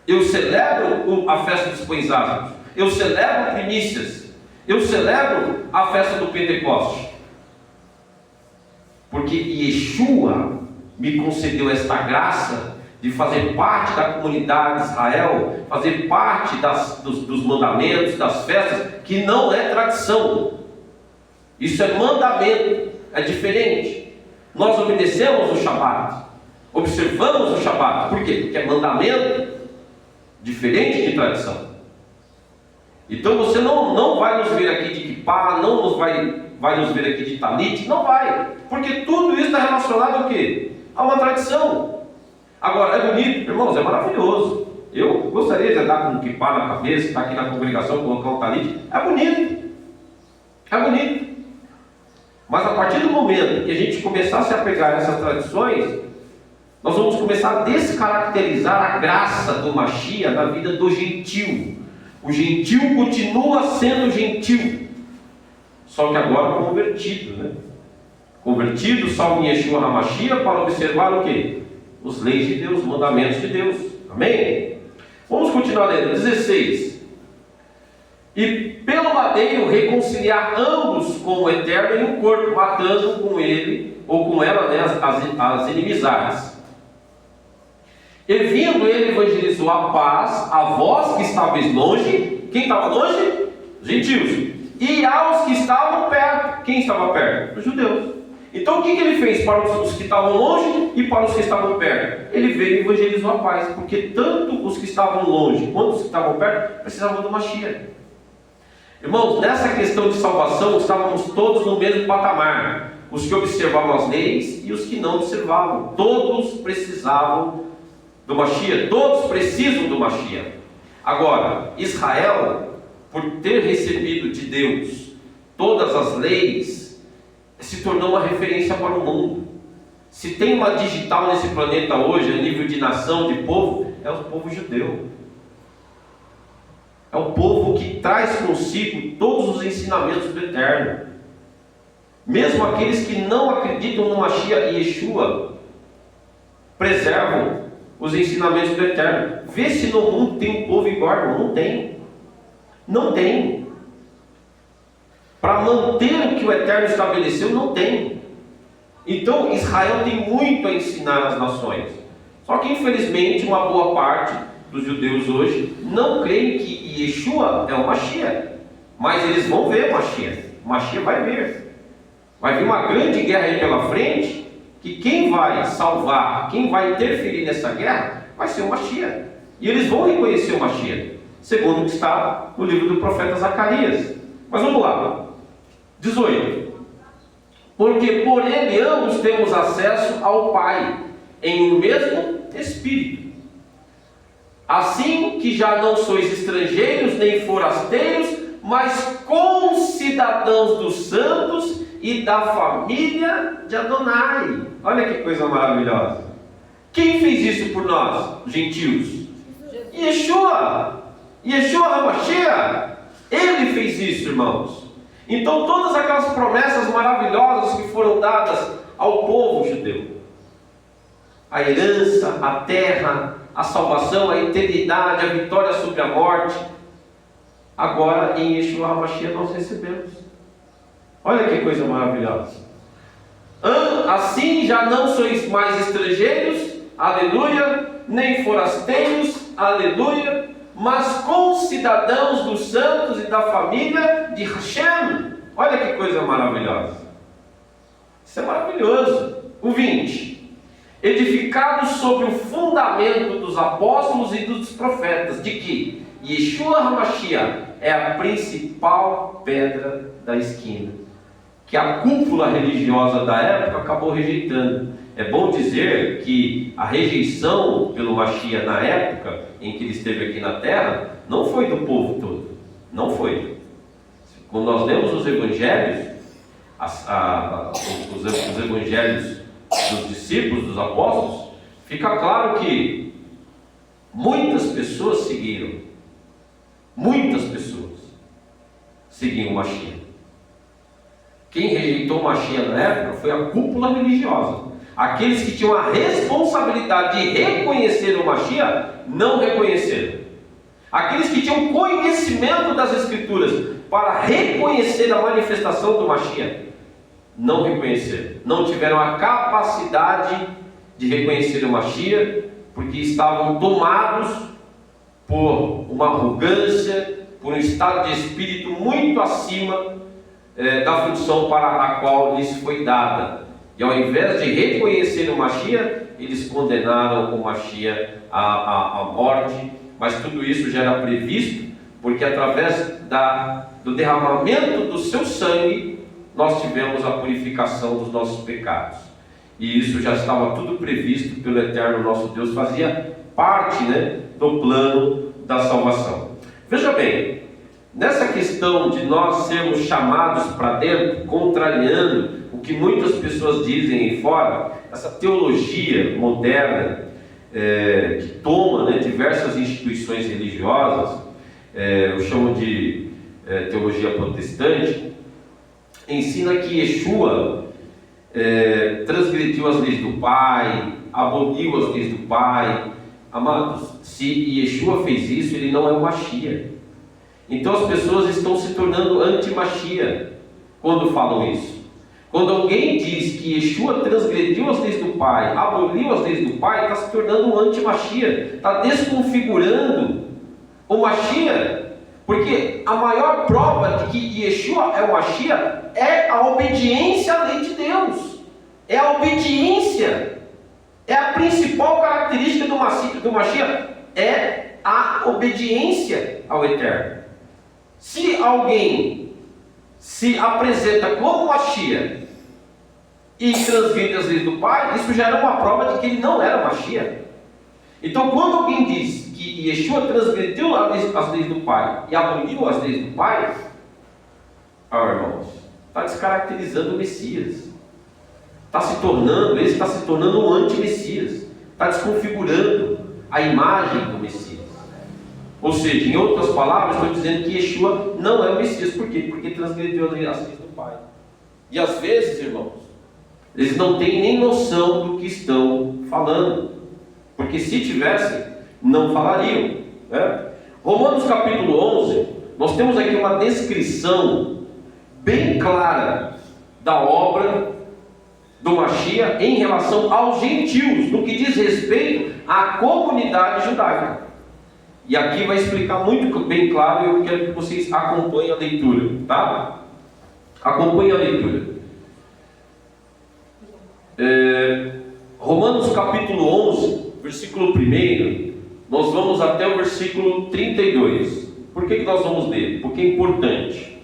eu celebro a festa dos pães ázimos, eu celebro primícias, eu celebro a festa do Pentecoste, porque Yeshua me concedeu esta graça de fazer parte da comunidade de Israel, fazer parte dos mandamentos, das festas, que não é tradição. Isso é mandamento, é diferente. Nós obedecemos o Shabat, observamos o Shabat. Por quê? Porque é mandamento, diferente de tradição. Então você não vai nos ver aqui de kippah, não vai nos ver aqui de talit, não vai. Porque tudo isso está relacionado ao quê? A uma tradição. Agora, é bonito, irmãos, é maravilhoso. Eu gostaria de andar com um kippah na cabeça, estar aqui na congregação, colocar um talit. É bonito. É bonito. Mas a partir do momento que a gente começar a se apegar a essas tradições, nós vamos começar a descaracterizar a graça do Mashiach na vida do gentil. O gentil continua sendo gentil, só que agora convertido, né? Convertido, salvo em Yeshua HaMashiach, para observar o quê? Os leis de Deus, os mandamentos de Deus. Amém? Vamos continuar lendo. 16. E pelo madeiro reconciliar ambos com o Eterno em um corpo, matando com ele, ou com ela, né, as inimizades. E vindo ele evangelizou a paz a vós que estáveis longe. Quem estava longe? Os gentios. E aos que estavam perto. Quem estava perto? Os judeus. Então o que ele fez para os que estavam longe e para os que estavam perto? Ele veio e evangelizou a paz, porque tanto os que estavam longe quanto os que estavam perto precisavam do Mashiach. Irmãos, nessa questão de salvação estávamos todos no mesmo patamar. Os que observavam as leis e os que não observavam. Todos precisavam do Mashiach, todos precisam do Mashiach. Agora, Israel, por ter recebido de Deus todas as leis, se tornou uma referência para o mundo. Se tem uma digital nesse planeta hoje, a nível de nação, de povo, é o povo judeu. É o povo que traz consigo todos os ensinamentos do Eterno. Mesmo aqueles que não acreditam no Mashiach e Yeshua, preservam os ensinamentos do Eterno. Vê se no mundo tem um povo igual, irmão. Não tem. Não tem. Para manter o que o Eterno estabeleceu, não tem. Então Israel tem muito a ensinar às nações. Só que infelizmente uma boa parte dos judeus hoje não creem que Yeshua é o Mashiach. Mas eles vão ver o Mashiach. O Mashiach vai vir. Vai vir uma grande guerra aí pela frente, que quem vai salvar, quem vai interferir nessa guerra, vai ser o Mashiach. E eles vão reconhecer o Mashiach, segundo o que está no livro do profeta Zacarias. Mas vamos lá. 18. Porque por ele ambos temos acesso ao Pai, em um mesmo Espírito. Assim que já não sois estrangeiros nem forasteiros, mas concidadãos dos santos e da família de Adonai. Olha que coisa maravilhosa. Quem fez isso por nós, gentios? Yeshua. Yeshua HaMashiach. Ele fez isso, irmãos. Então todas aquelas promessas maravilhosas que foram dadas ao povo judeu, a herança, a terra, a salvação, a eternidade, a vitória sobre a morte, agora em Yeshua HaMashiach nós recebemos. Olha que coisa maravilhosa. Assim já não sois mais estrangeiros, aleluia, nem forasteiros, aleluia, mas concidadãos dos santos e da família de Hashem. Olha que coisa maravilhosa. Isso é maravilhoso. O 20. Edificados sobre o fundamento dos apóstolos e dos profetas, de que Yeshua HaMashiach é a principal pedra da esquina, que a cúpula religiosa da época acabou rejeitando. É bom dizer que a rejeição pelo Mashiach na época em que ele esteve aqui na terra não foi do povo todo, não foi. Quando nós lemos os evangelhos, os evangelhos dos discípulos, dos apóstolos, fica claro que muitas pessoas seguiam o Mashiach. Quem rejeitou o Mashiach na época foi a cúpula religiosa. Aqueles que tinham a responsabilidade de reconhecer o Mashiach, não reconheceram. Aqueles que tinham conhecimento das Escrituras para reconhecer a manifestação do Mashiach, não reconheceram. Não tiveram a capacidade de reconhecer o Mashiach, porque estavam tomados por uma arrogância, por um estado de espírito muito acima da função para a qual lhes foi dada. E ao invés de reconhecer o Mashiach, eles condenaram o Mashiach à morte. Mas tudo isso já era previsto, porque através do derramamento do seu sangue, nós tivemos a purificação dos nossos pecados. E isso já estava tudo previsto pelo eterno nosso Deus, fazia parte, do plano da salvação. Veja bem, nessa questão de nós sermos chamados para dentro, contrariando o que muitas pessoas dizem aí fora, essa teologia moderna, que toma diversas instituições religiosas, eu chamo de teologia protestante, ensina que Yeshua transgrediu as leis do Pai, aboliu as leis do Pai. Amados, se Yeshua fez isso, ele não é o Mashiach. Então as pessoas estão se tornando anti-Mashiach quando falam isso. Quando alguém diz que Yeshua transgrediu as leis do Pai, aboliu as leis do Pai, está se tornando um anti-Mashiach, está desconfigurando o Mashiach, porque a maior prova de que Yeshua é o Mashiach é a obediência à lei de Deus, é a obediência, é a principal característica do Mashiach, é a obediência ao Eterno. Se alguém se apresenta como Mashiach e transgride as leis do Pai, isso já era uma prova de que ele não era Mashiach. Então, quando alguém diz que Yeshua transgrediu as leis do Pai e aboliu as leis do Pai, irmãos, está descaracterizando o Messias. Ele está se tornando um anti-Messias, está desconfigurando a imagem do Messias. Ou seja, em outras palavras, estou dizendo que Yeshua não é o Messias. Por quê? Porque transgrediu as leis do Pai. E às vezes, irmãos, eles não têm nem noção do que estão falando, porque se tivessem, não falariam, Romanos capítulo 11, nós temos aqui uma descrição bem clara da obra do Mashiach em relação aos gentios, no que diz respeito à comunidade judaica. E aqui vai explicar muito bem claro, e eu quero que vocês acompanhem a leitura, tá? Acompanhem a leitura. Romanos capítulo 11, versículo 1, nós vamos até o versículo 32. Por que nós vamos ler? Porque é importante.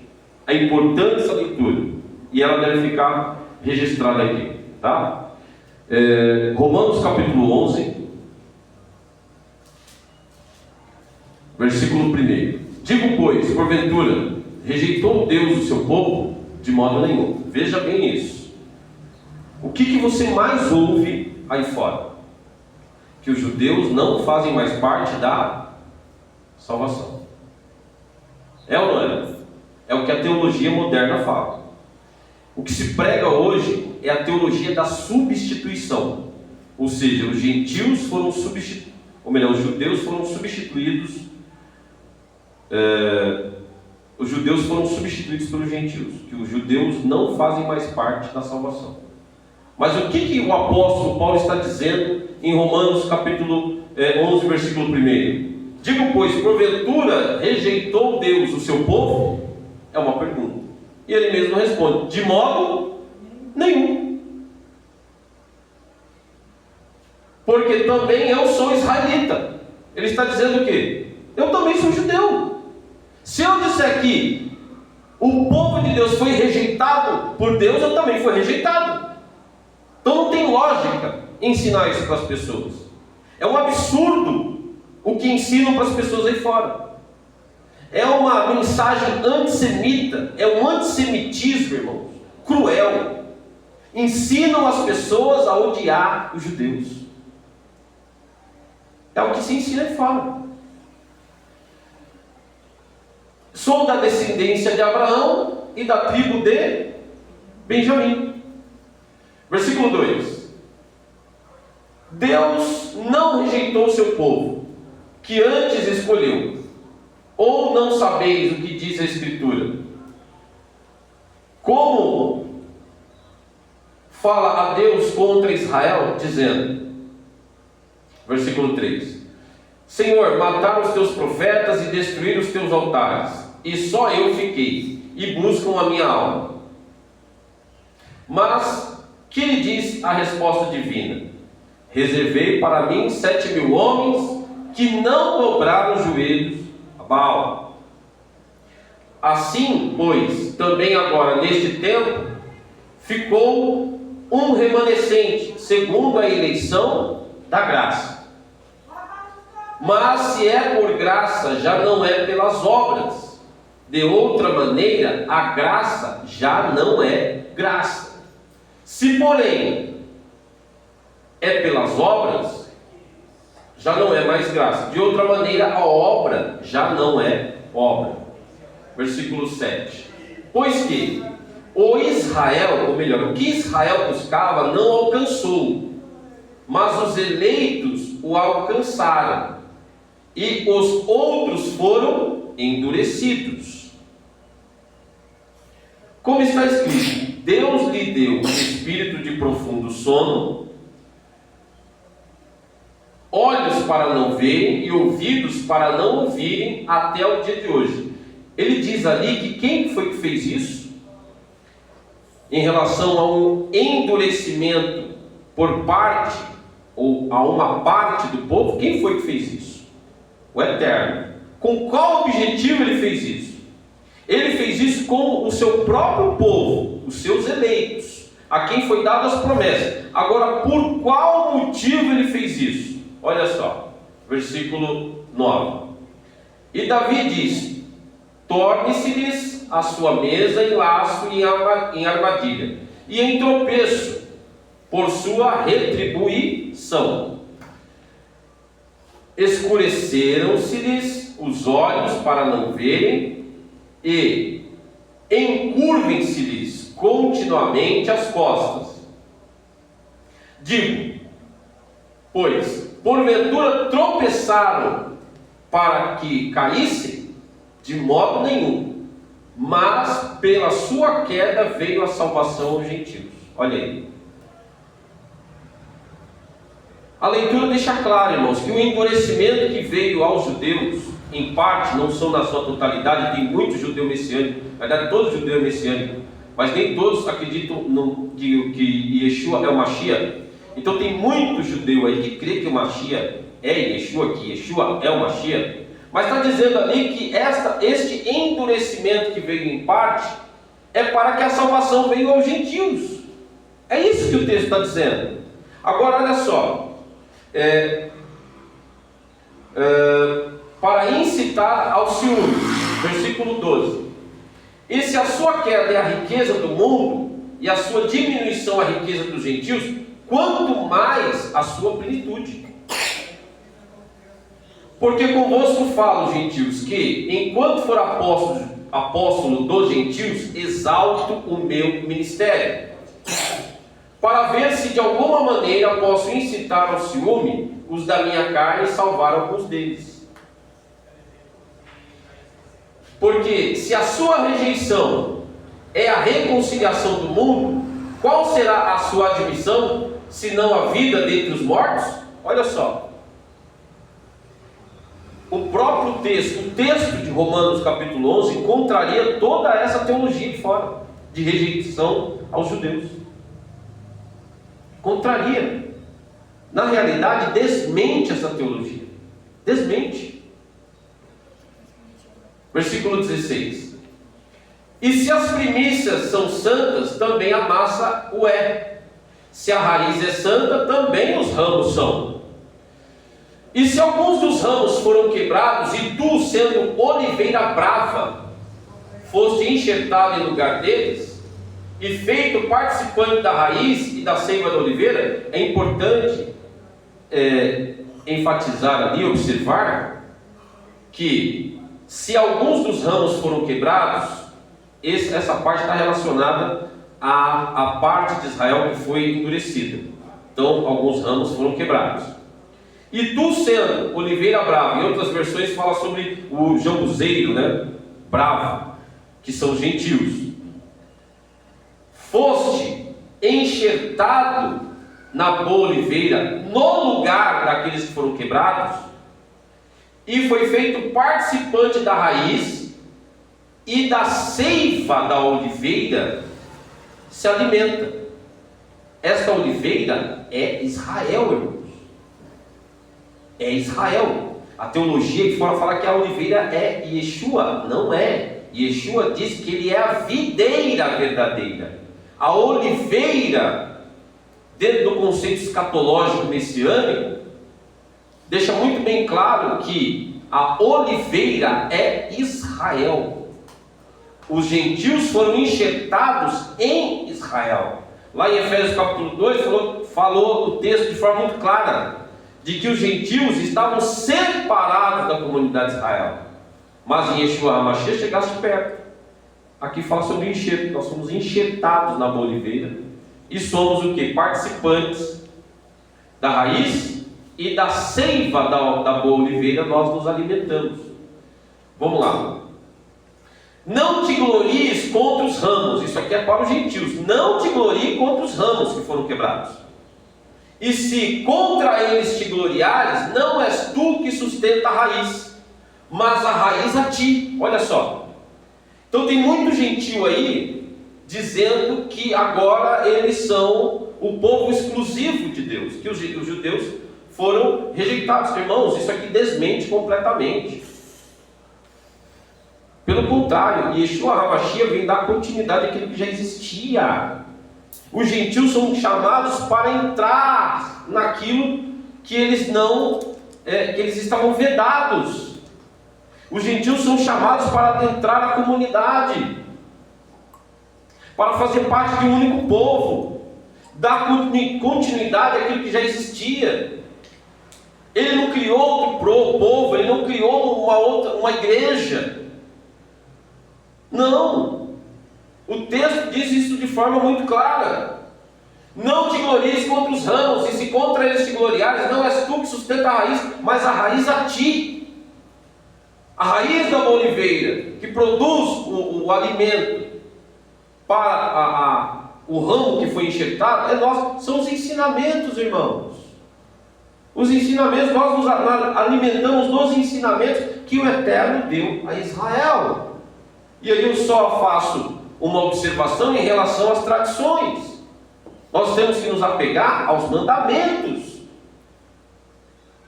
É importante essa leitura, e ela deve ficar registrada aqui, tá? Romanos capítulo 11, versículo 1. Digo, pois, porventura, rejeitou Deus o seu povo? De modo nenhum. Veja bem isso. O que você mais ouve aí fora? Que os judeus não fazem mais parte da salvação. É ou não é? É o que a teologia moderna fala. O que se prega hoje é a teologia da substituição. Ou seja, os gentios foram substituídos, ou melhor, os judeus foram substituídos. Os judeus foram substituídos pelos gentios, que os judeus não fazem mais parte da salvação. Mas o que o apóstolo Paulo está dizendo em Romanos capítulo 11, versículo 1? Digo, pois, porventura rejeitou Deus o seu povo? É uma pergunta. E ele mesmo responde, de modo nenhum. Porque também eu sou israelita. Ele está dizendo o quê? Eu também sou judeu. Se eu disser que o povo de Deus foi rejeitado por Deus, eu também fui rejeitado. Então não tem lógica ensinar isso para as pessoas. É um absurdo o que ensinam para as pessoas aí fora. É uma mensagem antissemita, é um antissemitismo, irmãos, cruel. Ensinam as pessoas a odiar os judeus. É o que se ensina aí fora. Sou da descendência de Abraão e da tribo de Benjamim. Versículo 2. Deus não rejeitou o seu povo, que antes escolheu. Ou não sabeis o que diz a Escritura? Como fala a Deus contra Israel, dizendo, versículo 3: Senhor, mataram os teus profetas e destruíram os teus altares, e só eu fiquei, e buscam a minha alma. Mas que lhe diz a resposta divina? Reservei para mim 7.000 homens que não dobraram os joelhos a Baal. Assim, pois, também agora neste tempo, ficou um remanescente, segundo a eleição da graça. Mas se é por graça, já não é pelas obras. De outra maneira, a graça já não é graça. Se, porém, é pelas obras, já não é mais graça. De outra maneira, a obra já não é obra. Versículo 7. Pois que o Israel, ou melhor, o que Israel buscava não alcançou, mas os eleitos o alcançaram, e os outros foram endurecidos. Como está escrito, Deus lhe deu um espírito de profundo sono, olhos para não verem e ouvidos para não ouvirem até o dia de hoje. Ele diz ali que quem foi que fez isso? Em relação a um endurecimento por parte, ou a uma parte do povo, quem foi que fez isso? O Eterno. Com qual objetivo ele fez isso? Ele fez isso com o seu próprio povo, os seus eleitos, a quem foi dado as promessas. Agora, por qual motivo ele fez isso? Olha só, versículo 9. E Davi diz: torne-se-lhes a sua mesa em laço e em armadilha, e em tropeço, por sua retribuição. Escureceram-se-lhes os olhos para não verem, e encurvem-se-lhes continuamente as costas. Digo, pois, porventura tropeçaram para que caíssem? De modo nenhum, mas pela sua queda veio a salvação aos gentios. Olha aí. A leitura deixa claro, irmãos, que o endurecimento que veio aos judeus, em parte, não são na sua totalidade, tem muito judeu messiânico, na verdade todo judeu é messiânico, mas nem todos acreditam que Yeshua é o Mashiach. Então tem muito judeu aí que crê que o Mashiach é Yeshua, que Yeshua é o Mashiach. Mas está dizendo ali que este endurecimento que veio em parte é para que a salvação venha aos gentios. É isso que o texto está dizendo. Agora olha só, para incitar ao ciúme, versículo 12. E se a sua queda é a riqueza do mundo, e a sua diminuição a riqueza dos gentios, quanto mais a sua plenitude. Porque convosco falo, gentios, que, enquanto for apóstolo dos gentios, exalto o meu ministério, para ver se de alguma maneira posso incitar ao ciúme os da minha carne e salvar alguns deles. Porque se a sua rejeição é a reconciliação do mundo, qual será a sua admissão, senão a vida dentre os mortos? Olha só. O próprio texto, o texto de Romanos capítulo 11, encontraria toda essa teologia de fora, de rejeição aos judeus. Contraria. Na realidade, desmente essa teologia. Desmente. Versículo 16. E se as primícias são santas, também a massa o é. Se a raiz é santa, também os ramos são. E se alguns dos ramos foram quebrados, e tu, sendo oliveira brava, foste enxertado em lugar deles, e feito participante da raiz e da seiva da oliveira, é importante enfatizar ali, observar, que se alguns dos ramos foram quebrados, essa parte está relacionada à parte de Israel que foi endurecida. Então, alguns ramos foram quebrados. E tu, sendo oliveira brava, em outras versões fala sobre o jambuzeiro, né? Bravo, que são gentios. Foste enxertado na boa oliveira, no lugar daqueles que foram quebrados, e foi feito participante da raiz e da seiva da oliveira, se alimenta. Esta oliveira é Israel, irmãos. É Israel. A teologia de fora fala que a oliveira é Yeshua. Não é. Yeshua diz que ele é a videira verdadeira. A oliveira, dentro do conceito escatológico messiânico, deixa muito bem claro que a oliveira é Israel. Os gentios foram enxertados em Israel. Lá em Efésios capítulo 2 falou o texto de forma muito clara, de que os gentios estavam separados da comunidade de Israel. Mas em Yeshua HaMashiach chegaste perto. Aqui fala sobre enxerto. Nós somos enxertados na boa oliveira e somos o que? Participantes da raiz e da seiva da boa oliveira. Nós nos alimentamos. Vamos lá. Não te glories contra os ramos. Isso aqui é para os gentios. Não te glorie contra os ramos que foram quebrados. E se contra eles te gloriares, não és tu que sustenta a raiz, mas a raiz a ti. Olha só. Então tem muito gentio aí dizendo que agora eles são o povo exclusivo de Deus, que os judeus foram rejeitados. Irmãos, isso aqui desmente completamente. Pelo contrário, Yeshua HaMashiach vem dar continuidade àquilo que já existia. Os gentios são chamados para entrar naquilo que eles que eles estavam vedados. Os gentios são chamados para adentrar a comunidade, para fazer parte de um único povo, dar continuidade àquilo que já existia. Ele não criou outro povo, ele não criou uma igreja. Não. O texto diz isso de forma muito clara. Não te glories contra os ramos, e se contra eles te gloriares, não és tu que sustenta a raiz, mas a raiz a ti. A raiz da oliveira, que produz o alimento para o ramo que foi enxertado, são os ensinamentos, irmãos. Os ensinamentos, nós nos alimentamos dos ensinamentos que o Eterno deu a Israel. E aí eu só faço uma observação em relação às tradições. Nós temos que nos apegar aos mandamentos.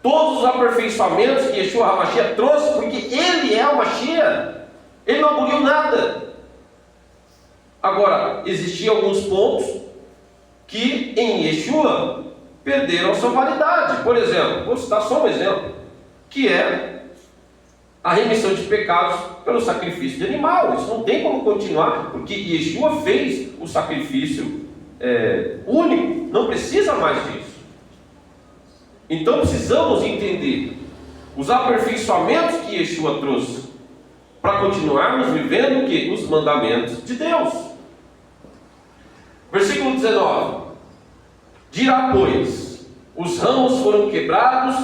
Todos os aperfeiçoamentos que Yeshua HaMashiach trouxe, porque Ele é o Mashiach. Ele não aboliu nada. Agora, existiam alguns pontos que em Yeshua perderam a sua validade. Por exemplo, vou citar só um exemplo, que é a remissão de pecados pelo sacrifício de animal. Isso não tem como continuar, porque Yeshua fez o sacrifício único, não precisa mais disso. Então precisamos entender os aperfeiçoamentos que Yeshua trouxe para continuarmos vivendo o que? Os mandamentos de Deus. Versículo 19: dirá, pois, os ramos foram quebrados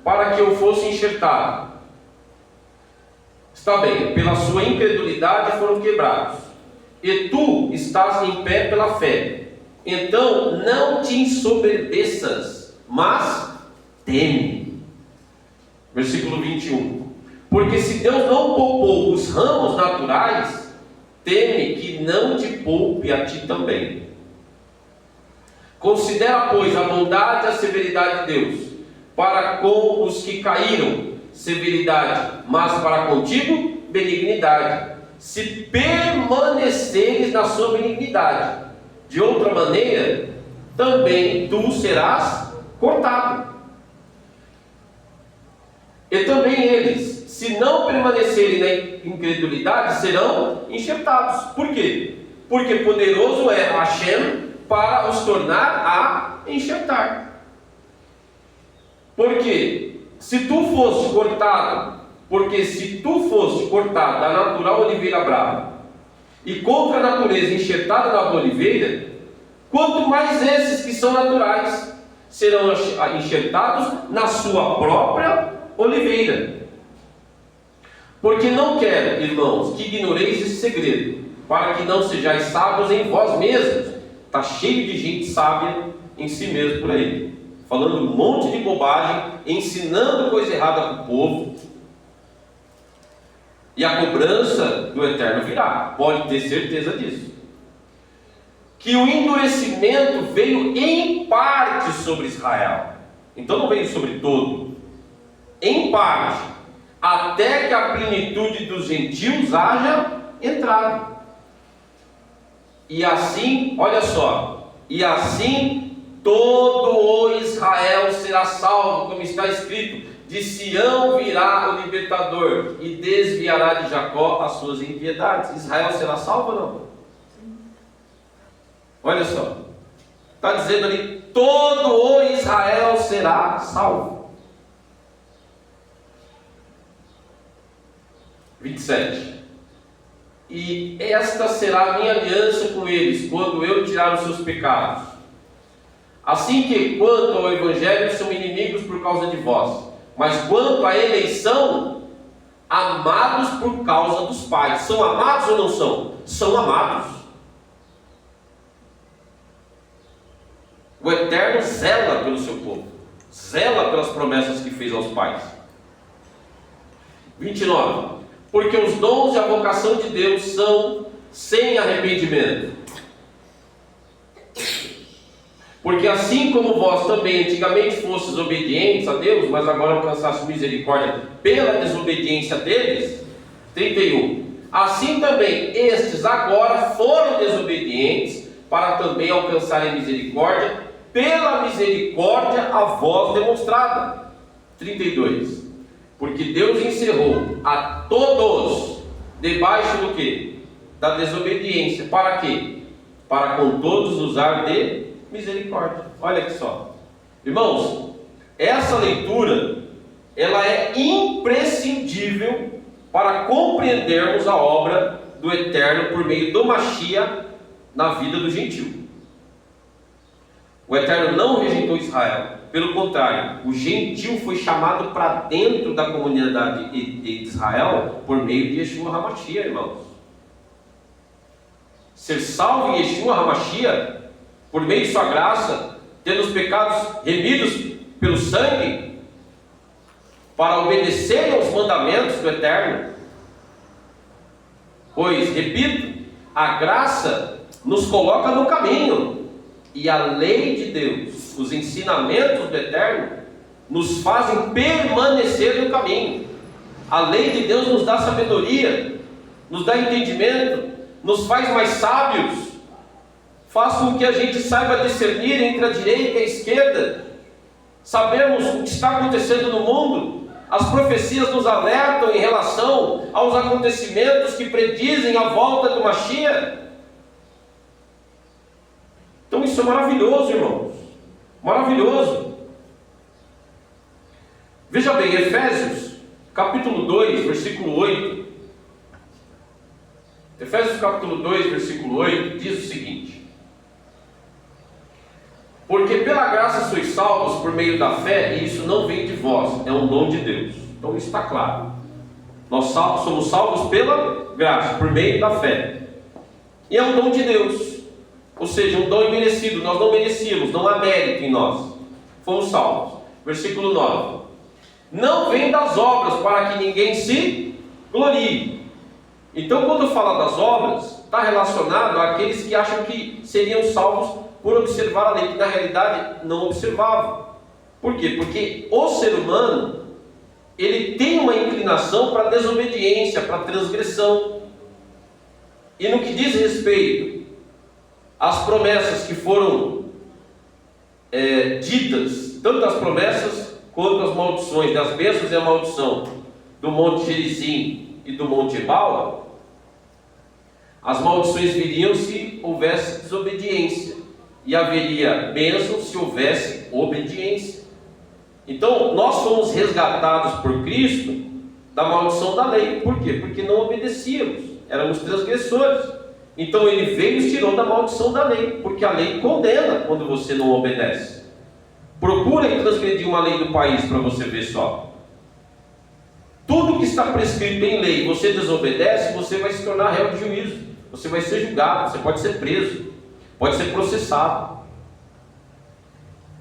para que eu fosse enxertado. Está bem, pela sua incredulidade foram quebrados, e tu estás em pé pela fé. Então não te ensoberbeças, mas teme. Versículo 21: porque se Deus não poupou os ramos naturais, teme que não te poupe a ti também. Considera, pois, a bondade e a severidade de Deus para com os que caíram, severidade, mas para contigo, benignidade, se permaneceres na sua benignidade. De outra maneira, também tu serás cortado. E também eles, se não permanecerem na incredulidade, serão enxertados. Por quê? Porque poderoso é Hashem para os tornar a enxertar. Porque se tu foste cortado da natural oliveira brava e contra a natureza enxertada na oliveira, quanto mais esses que são naturais serão enxertados na sua própria oliveira. Porque não quero, irmãos, que ignoreis esse segredo, para que não sejais sábios em vós mesmos. Está cheio de gente sábia em si mesmo por aí, falando um monte de bobagem, ensinando coisa errada para o povo. E a cobrança do Eterno virá, pode ter certeza disso. Que o endurecimento veio em parte sobre Israel. Então não veio sobre todo. Em parte. Até que a plenitude dos gentios haja entrado. E assim, olha só. E assim todo o Israel será salvo, como está escrito. De Sião virá o libertador e desviará de Jacó as suas impiedades. Israel será salvo ou não? Olha só, está dizendo ali, todo o Israel será salvo. 27. E esta será a minha aliança com eles, quando eu tirar os seus pecados. Assim que quanto ao Evangelho são inimigos por causa de vós, mas quanto à eleição, amados por causa dos pais. São amados ou não são? São amados. O Eterno zela pelo seu povo, zela pelas promessas que fez aos pais. 29. Porque os dons e a vocação de Deus são sem arrependimento. Porque assim como vós também antigamente fostes obedientes a Deus, mas agora alcançaste misericórdia pela desobediência deles. 31. Assim também estes agora foram desobedientes, para também alcançarem misericórdia pela misericórdia a vós demonstrada. 32. Porque Deus encerrou a todos debaixo do quê? Da desobediência. Para quê? Para com todos usar de misericórdia. Olha aqui só. Irmãos, essa leitura, ela é imprescindível para compreendermos a obra do Eterno por meio do Mashiach na vida do gentio. O Eterno não rejeitou Israel, pelo contrário, o gentio foi chamado para dentro da comunidade de Israel por meio de Yeshua HaMashiach, irmãos. Ser salvo em Yeshua HaMashiach, por meio de sua graça, tendo os pecados remidos pelo sangue, para obedecerem aos mandamentos do Eterno. Pois, repito, a graça nos coloca no caminho, e a lei de Deus, os ensinamentos do Eterno, nos fazem permanecer no caminho. A lei de Deus nos dá sabedoria, nos dá entendimento, nos faz mais sábios, faz com que a gente saiba discernir entre a direita e a esquerda, sabemos o que está acontecendo no mundo. As profecias nos alertam em relação aos acontecimentos que predizem a volta do Mashiach. Então isso é maravilhoso, irmãos, maravilhoso. Veja bem, Efésios capítulo 2, versículo 8. Efésios capítulo 2, versículo 8 diz o seguinte: porque pela graça sois salvos por meio da fé, e isso não vem de vós, é um dom de Deus. Então isso está claro. Nós somos salvos pela graça, por meio da fé. E é um dom de Deus. Ou seja, um dom imerecido. Nós não merecíamos, não há mérito em nós. Fomos salvos. Versículo 9. Não vem das obras, para que ninguém se glorie. Então quando fala das obras, está relacionado àqueles que acham que seriam salvos por observar a lei, que na realidade não observavam. Por quê? Porque o ser humano, ele tem uma inclinação para a desobediência, para a transgressão. E no que diz respeito às promessas que foram ditas, tanto as promessas quanto as maldições, das bênçãos e a maldição do Monte Gerizim e do Monte Ebal, as maldições viriam se houvesse desobediência, e haveria bênção se houvesse obediência. Então nós fomos resgatados por Cristo da maldição da lei. Por quê? Porque não obedecíamos, éramos transgressores. Então ele veio e nos tirou da maldição da lei, porque a lei condena quando você não obedece. Procura transgredir uma lei do país para você ver só. Tudo que está prescrito em lei, você desobedece, você vai se tornar réu de juízo, você vai ser julgado, você pode ser preso. pode ser processado.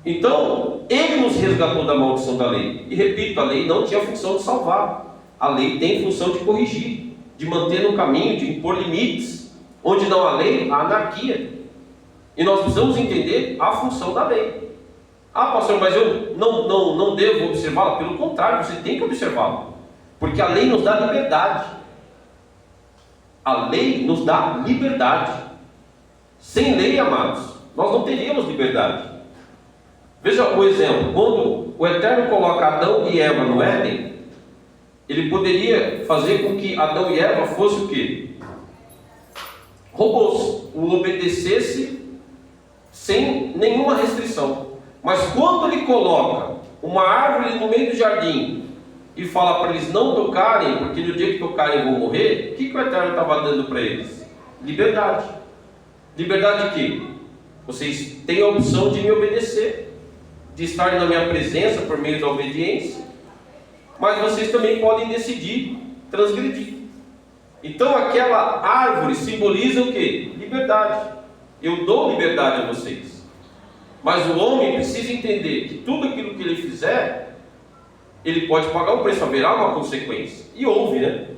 Então, Ele nos resgatou da maldição da lei. E repito, a lei não tinha a função de salvar. A lei tem função de corrigir, de manter no caminho, de impor limites. Onde não há lei, há anarquia. E nós precisamos entender a função da lei. Ah, pastor, mas eu não devo observá-la? Pelo contrário, você tem que observá-la. Porque a lei nos dá liberdade. A lei nos dá liberdade. Sem lei, amados, nós não teríamos liberdade. Veja o exemplo. Quando o Eterno coloca Adão e Eva no Éden, Ele poderia fazer com que Adão e Eva fossem o quê? Robôs. O obedecesse sem nenhuma restrição. Mas quando Ele coloca uma árvore no meio do jardim e fala para eles não tocarem, porque no dia que tocarem vão morrer, o que o Eterno estava dando para eles? Liberdade. Liberdade de quê? Vocês têm a opção de me obedecer, de estar na minha presença por meio da obediência, mas vocês também podem decidir transgredir. Então aquela árvore simboliza o quê? Liberdade. Eu dou liberdade a vocês. Mas o homem precisa entender que tudo aquilo que ele fizer, ele pode pagar um preço, haverá uma consequência. E houve, né?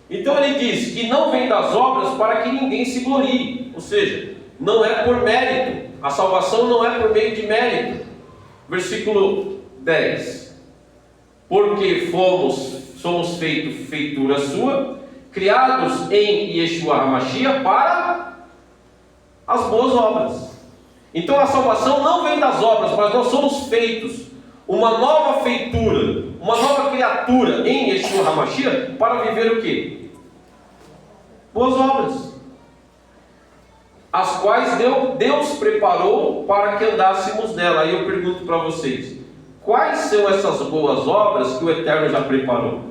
Então ele diz que não vem das obras para que ninguém se glorie. Ou seja, não é por mérito. A salvação não é por meio de mérito. Versículo 10. Porque somos feitura sua, criados em Yeshua HaMashiach para as boas obras. Então a salvação não vem das obras, mas nós somos feitos uma nova feitura, uma nova criatura em Yeshua HaMashiach para viver o quê? Boas obras, as quais Deus preparou para que andássemos nela. Aí eu pergunto para vocês, quais são essas boas obras que o Eterno já preparou?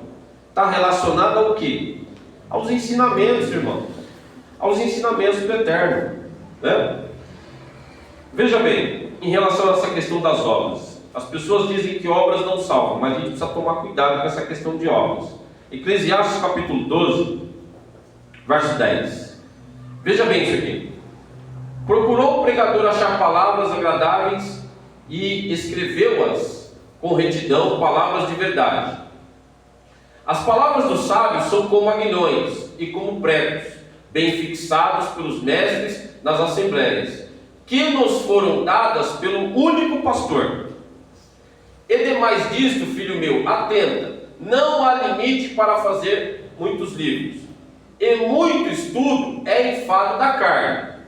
Está relacionado ao quê? Aos ensinamentos, irmão, aos ensinamentos do Eterno, né? Veja bem, em relação a essa questão das obras, as pessoas dizem que obras não salvam, mas a gente precisa tomar cuidado com essa questão de obras. Eclesiastes capítulo 12, verso 10. Veja bem isso aqui. Procurou o pregador achar palavras agradáveis e escreveu-as com retidão, palavras de verdade. As palavras dos sábios são como aguilhões e como pregos, bem fixados pelos mestres nas assembleias, que nos foram dadas pelo único pastor. E demais disto, filho meu, atenta, não há limite para fazer muitos livros, e muito estudo é enfado da carne.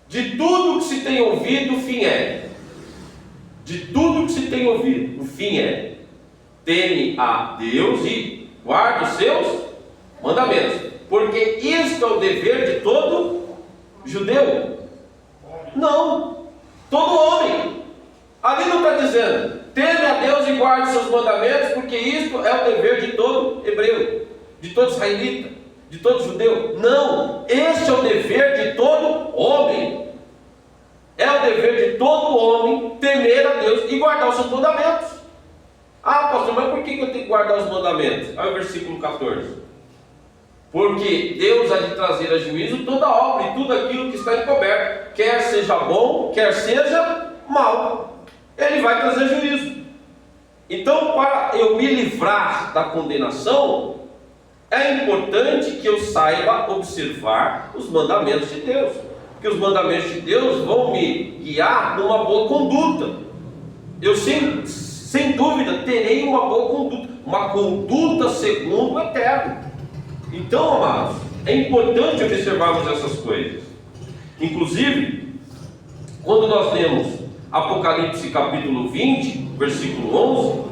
De tudo que se tem ouvido, o fim é. De tudo que se tem ouvido, o fim é: teme a Deus e guarda os seus mandamentos, porque isto é o dever de todo judeu. Não, todo homem. Ali não está dizendo teme a Deus e guarde os seus mandamentos, porque isto é o dever de todo hebreu, de todo israelita, de todo judeu. Não, este é o dever de todo homem. É o dever de todo homem temer a Deus e guardar os seus mandamentos. Ah, pastor, mas por que eu tenho que guardar os mandamentos? Olha o versículo 14. Porque Deus há de trazer a juízo toda obra e tudo aquilo que está encoberto, quer seja bom, quer seja mal. Ele vai trazer juízo. Então, para eu me livrar da condenação, é importante que eu saiba observar os mandamentos de Deus, porque os mandamentos de Deus vão me guiar numa boa conduta. Eu sem dúvida terei uma boa conduta segundo o Eterno. Então, amados, é importante observarmos essas coisas. Inclusive, quando nós lemos Apocalipse capítulo 20, versículo 11,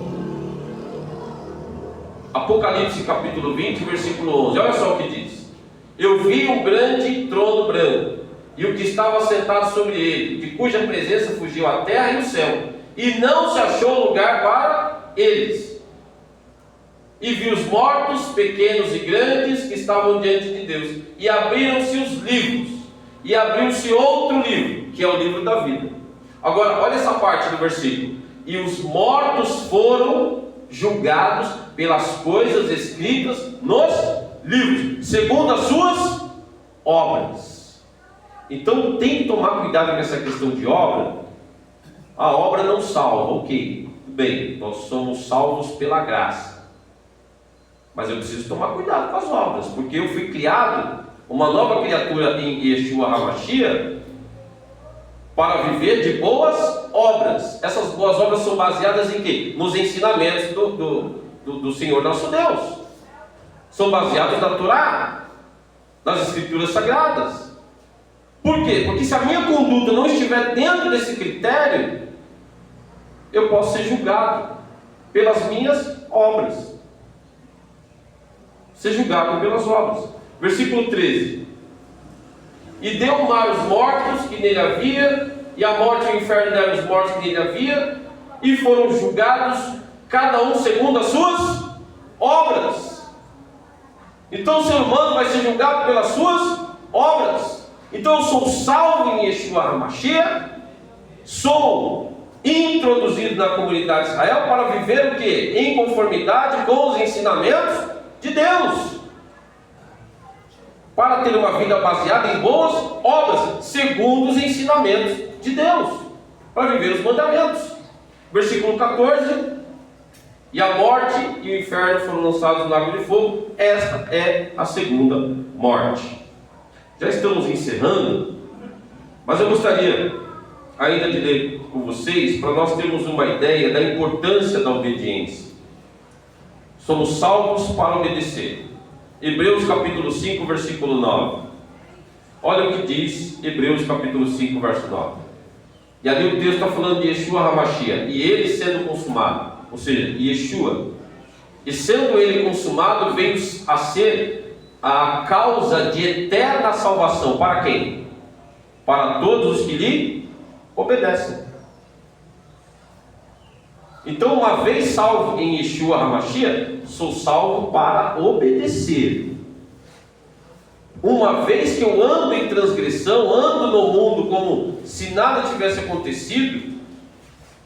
Apocalipse capítulo 20, versículo 11, olha só o que diz: eu vi um grande trono branco, e o que estava sentado sobre ele, de cuja presença fugiu a terra e o céu, e não se achou lugar para eles. E vi os mortos, pequenos e grandes, que estavam diante de Deus, e abriram-se os livros, e abriu-se outro livro, que é o livro da vida. Agora, olha essa parte do versículo: e os mortos foram julgados pelas coisas escritas nos livros, segundo as suas obras. Então tem que tomar cuidado com essa questão de obra. A obra não salva, ok, tudo bem, nós somos salvos pela graça. Mas eu preciso tomar cuidado com as obras, porque eu fui criado, uma nova criatura em Yeshua HaMashiach, para viver de boas obras. Essas boas obras são baseadas em quê? Nos ensinamentos do Senhor nosso Deus. São baseadas na Torá, nas Escrituras Sagradas. Por quê? Porque se a minha conduta não estiver dentro desse critério, eu posso ser julgado pelas minhas obras. Ser julgado pelas obras. Versículo 13. E deu o mar os mortos que nele havia, e a morte e o inferno deram os mortos que nele havia, e foram julgados, cada um segundo as suas obras. Então o ser humano vai ser julgado pelas suas obras. Então eu sou salvo em Yeshua HaMashiach, sou introduzido na comunidade de Israel para viver o quê? Em conformidade com os ensinamentos de Deus, para ter uma vida baseada em boas obras, segundo os ensinamentos de Deus, para viver os mandamentos. Versículo 14: e a morte e o inferno foram lançados no lago de fogo. Esta é a segunda morte. Já estamos encerrando, mas eu gostaria ainda de ler com vocês, para nós termos uma ideia da importância da obediência. Somos salvos para obedecer. Hebreus capítulo 5, versículo 9. Olha o que diz Hebreus capítulo 5, verso 9. E ali o texto está falando de Yeshua HaMashiach, e ele sendo consumado, ou seja, Yeshua, e sendo ele consumado, veio a ser a causa de eterna salvação. Para quem? Para todos os que lhe obedecem. Então, uma vez salvo em Yeshua HaMashiach, sou salvo para obedecer. Uma vez que eu ando em transgressão, ando no mundo como se nada tivesse acontecido,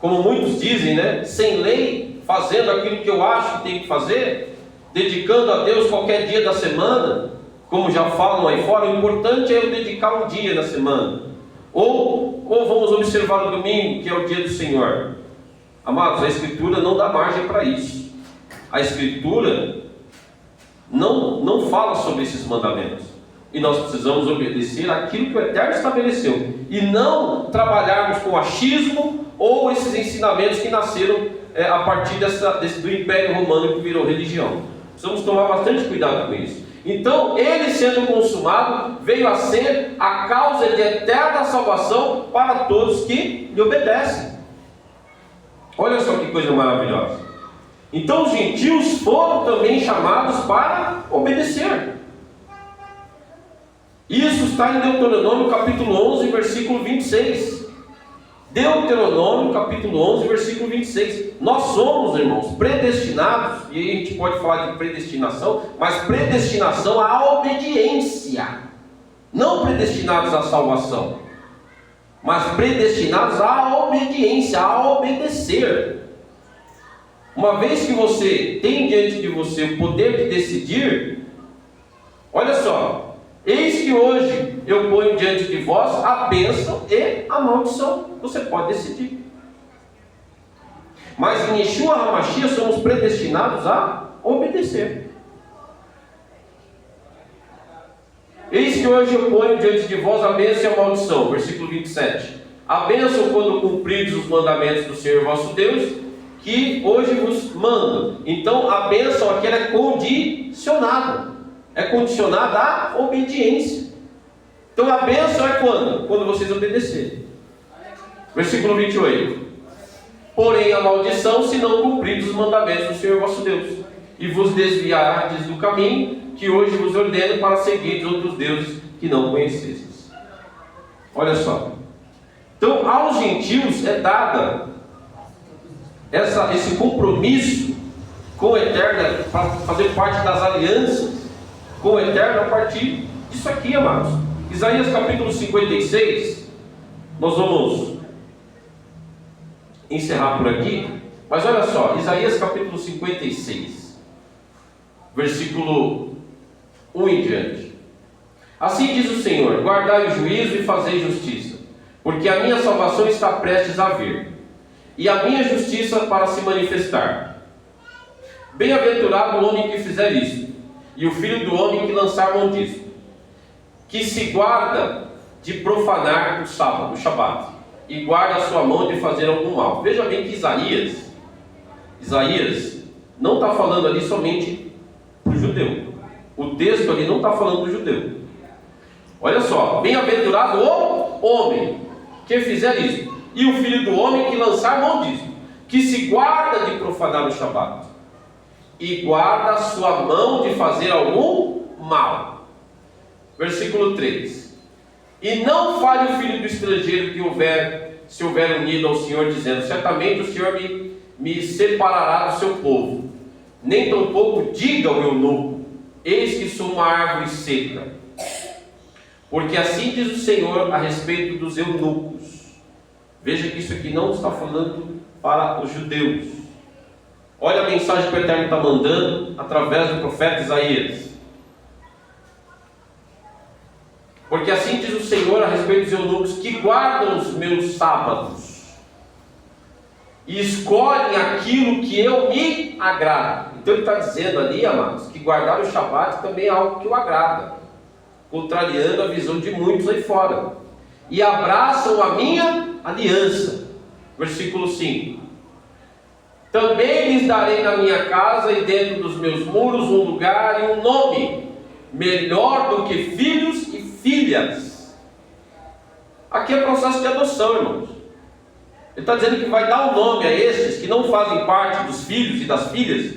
como muitos dizem, né? Sem lei, fazendo aquilo que eu acho que tem que fazer, dedicando a Deus qualquer dia da semana, como já falam aí fora, o importante é eu dedicar um dia na semana. Ou vamos observar o domingo, que é o dia do Senhor. Amados, a Escritura não dá margem para isso. A Escritura não fala sobre esses mandamentos. E nós precisamos obedecer aquilo que o Eterno estabeleceu. E não trabalharmos com achismo ou esses ensinamentos que nasceram a partir do Império Romano que virou religião. Precisamos tomar bastante cuidado com isso. Então, ele sendo consumado, veio a ser a causa de eterna salvação para todos que lhe obedecem. Olha só que coisa maravilhosa. Então os gentios foram também chamados para obedecer. Isso está em Deuteronômio capítulo 11, versículo 26. Deuteronômio capítulo 11, versículo 26. Nós somos, irmãos, predestinados, e aí a gente pode falar de predestinação, mas predestinação à obediência. Não predestinados à salvação, mas predestinados à obediência, a obedecer. Uma vez que você tem diante de você o poder de decidir, olha só, eis que hoje eu ponho diante de vós a bênção e a maldição. Você pode decidir. Mas em Yeshua HaMashiach somos predestinados a obedecer. Eis que hoje eu ponho diante de vós a bênção e a maldição. Versículo 27. A bênção quando cumpridos os mandamentos do Senhor vosso Deus, que hoje vos mando. Então a bênção aqui é condicionada. É condicionada à obediência. Então a bênção é quando? Quando vocês obedecerem. Versículo 28. Porém a maldição, se não cumpridos os mandamentos do Senhor vosso Deus, e vos desviardes do caminho que hoje vos ordeno para seguir outros deuses que não conhecestes. Olha só. Então aos gentios é dada esse compromisso com o Eterno, para fazer parte das alianças com o Eterno a partir disso aqui, amados. Isaías capítulo 56, nós vamos encerrar por aqui, mas olha só, Isaías capítulo 56, versículo 1 em diante. Assim diz o Senhor: guardai o juízo e fazei justiça, porque a minha salvação está prestes a vir, e a minha justiça para se manifestar. Bem-aventurado o homem que fizer isto, e o filho do homem que lançar mão disso, que se guarda de profanar o sábado, o Shabat, e guarda a sua mão de fazer algum mal. Veja bem que Isaías não está falando ali somente para o judeu. O texto ali não está falando do judeu. Olha só: bem-aventurado o homem que fizer isso, e o filho do homem que lançar mão disso, que se guarda de profanar o Shabat, e guarda a sua mão de fazer algum mal. Versículo 3: e não fale o filho do estrangeiro que se houver unido ao Senhor, dizendo: certamente o Senhor me separará do seu povo. Nem tampouco diga ao eunuco: eis que sou uma árvore seca. Porque assim diz o Senhor a respeito dos eunucos. Veja que isso aqui não está falando para os judeus. Olha a mensagem que o Eterno está mandando através do profeta Isaías. Porque assim diz o Senhor a respeito dos eunucos que guardam os meus sábados e escolhem aquilo que eu me agrado. Então ele está dizendo ali, amados, que guardar o Shabat também é algo que o agrada, contrariando a visão de muitos aí fora. E abraçam a minha aliança. Versículo 5: também lhes darei na minha casa e dentro dos meus muros um lugar e um nome, melhor do que filhos e filhas. Aqui é processo de adoção, irmãos. Ele está dizendo que vai dar um nome a estes que não fazem parte dos filhos e das filhas.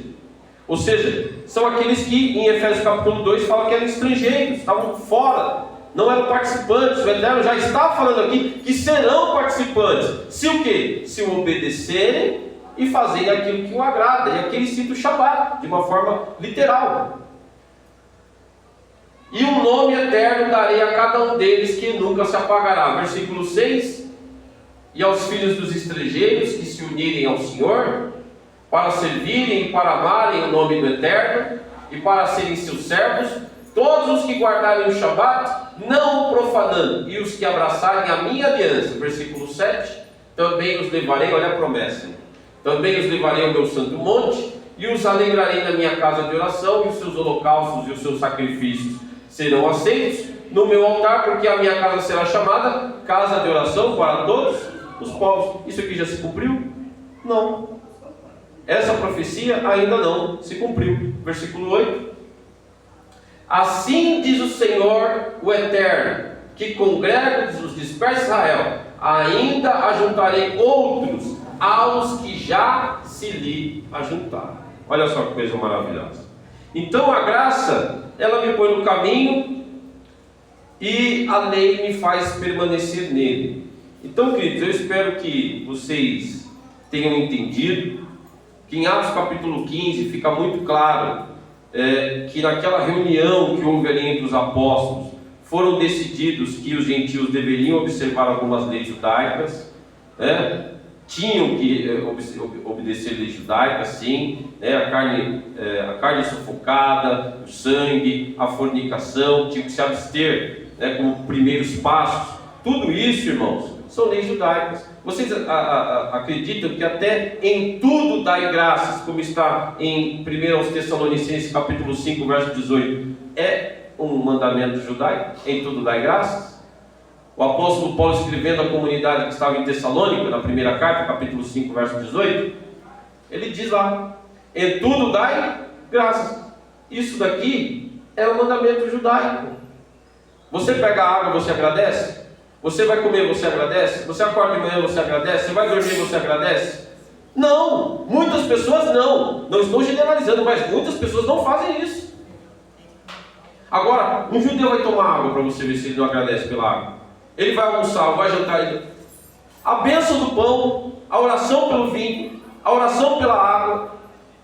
Ou seja, são aqueles que em Efésios capítulo 2 fala que eram estrangeiros, estavam fora, não eram participantes. O Eterno já está falando aqui que serão participantes. Se o quê? Se o obedecerem e fazerem aquilo que o agrada. E aqui ele cita o Shabat de uma forma literal. E um nome eterno darei a cada um deles que nunca se apagará. Versículo 6: e aos filhos dos estrangeiros que se unirem ao Senhor, para servirem e para amarem o nome do Eterno, e para serem seus servos, todos os que guardarem o Shabat, não o profanando, e os que abraçarem a minha aliança. Versículo 7: também os levarei, olha a promessa, também os levarei ao meu santo monte, e os alegrarei na minha casa de oração, e os seus holocaustos e os seus sacrifícios serão aceitos no meu altar, porque a minha casa será chamada casa de oração para todos os povos. Isso aqui já se cumpriu? Não. Essa profecia ainda não se cumpriu. Versículo 8: assim diz o Senhor, o Eterno, que congrega os dispersos de Israel, ainda ajuntarei outros aos que já se lhe ajuntaram. Olha só que coisa maravilhosa. Então a graça, ela me põe no caminho e a lei me faz permanecer nele. Então, queridos, eu espero que vocês tenham entendido que em Atos capítulo 15 fica muito claro que naquela reunião que houve ali entre os apóstolos, foram decididos que os gentios deveriam observar algumas leis judaicas, tinham que obedecer leis judaicas, sim, a carne sufocada, o sangue, a fornicação, tinham que se abster, como primeiros passos. Tudo isso, irmãos, são leis judaicas. Vocês acreditam que até em tudo dai graças, como está em 1 Tessalonicenses capítulo 5, verso 18, é um mandamento judaico? Em tudo dai graças? O apóstolo Paulo, escrevendo à comunidade que estava em Tessalônica, na primeira carta, capítulo 5, verso 18, ele diz lá: em tudo dai graças. Isso daqui é um mandamento judaico. Você pega a água, você agradece? Você vai comer, você agradece? Você acorda de manhã, você agradece? Você vai dormir, você agradece? Não, muitas pessoas não estou generalizando, mas muitas pessoas não fazem isso. Agora, um judeu vai tomar água para você ver se ele não agradece pela água. Ele vai almoçar, vai jantar. A bênção do pão, a oração pelo vinho, a oração pela água,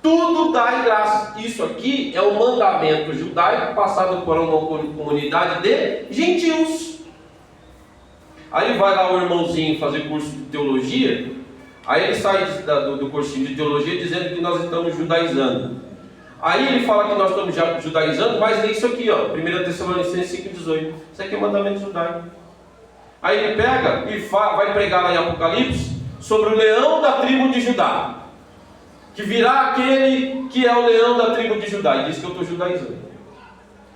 tudo dá graça. Isso aqui é um mandamento judaico passado por uma comunidade de gentios. Aí vai lá o irmãozinho fazer curso de teologia, aí ele sai do cursinho de teologia dizendo que nós estamos judaizando. Aí ele fala que nós estamos já judaizando, mas lê isso aqui, ó, 1 Tessalonicenses 5,18. Isso aqui é mandamento judaico. Aí ele pega e vai pregar lá em Apocalipse sobre o leão da tribo de Judá, que virá aquele que é o leão da tribo de Judá. E diz que eu estou judaizando.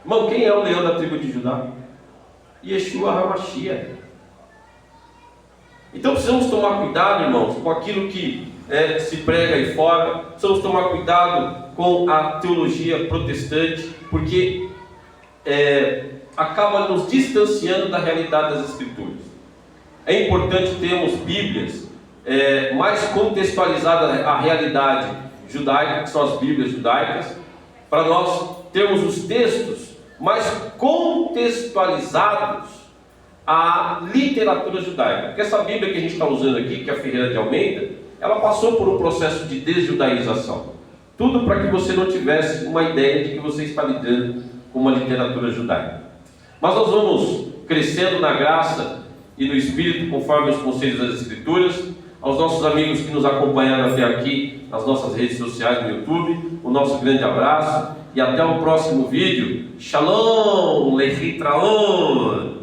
Irmão, quem é o leão da tribo de Judá? Yeshua HaMashiach. Então precisamos tomar cuidado, irmãos, com aquilo que se prega aí fora. Precisamos tomar cuidado com a teologia protestante, porque acaba nos distanciando da realidade das Escrituras. É importante termos Bíblias mais contextualizadas à realidade judaica, que são as Bíblias judaicas, para nós termos os textos mais contextualizados à literatura judaica. Porque essa Bíblia que a gente está usando aqui, que é a Ferreira de Almeida, ela passou por um processo de desjudaização. Tudo para que você não tivesse uma ideia de que você está lidando com uma literatura judaica. Mas nós vamos crescendo na graça e no Espírito, conforme os conselhos das Escrituras. Aos nossos amigos que nos acompanharam até aqui nas nossas redes sociais no YouTube, o nosso grande abraço e até o próximo vídeo. Shalom, Lechitraon.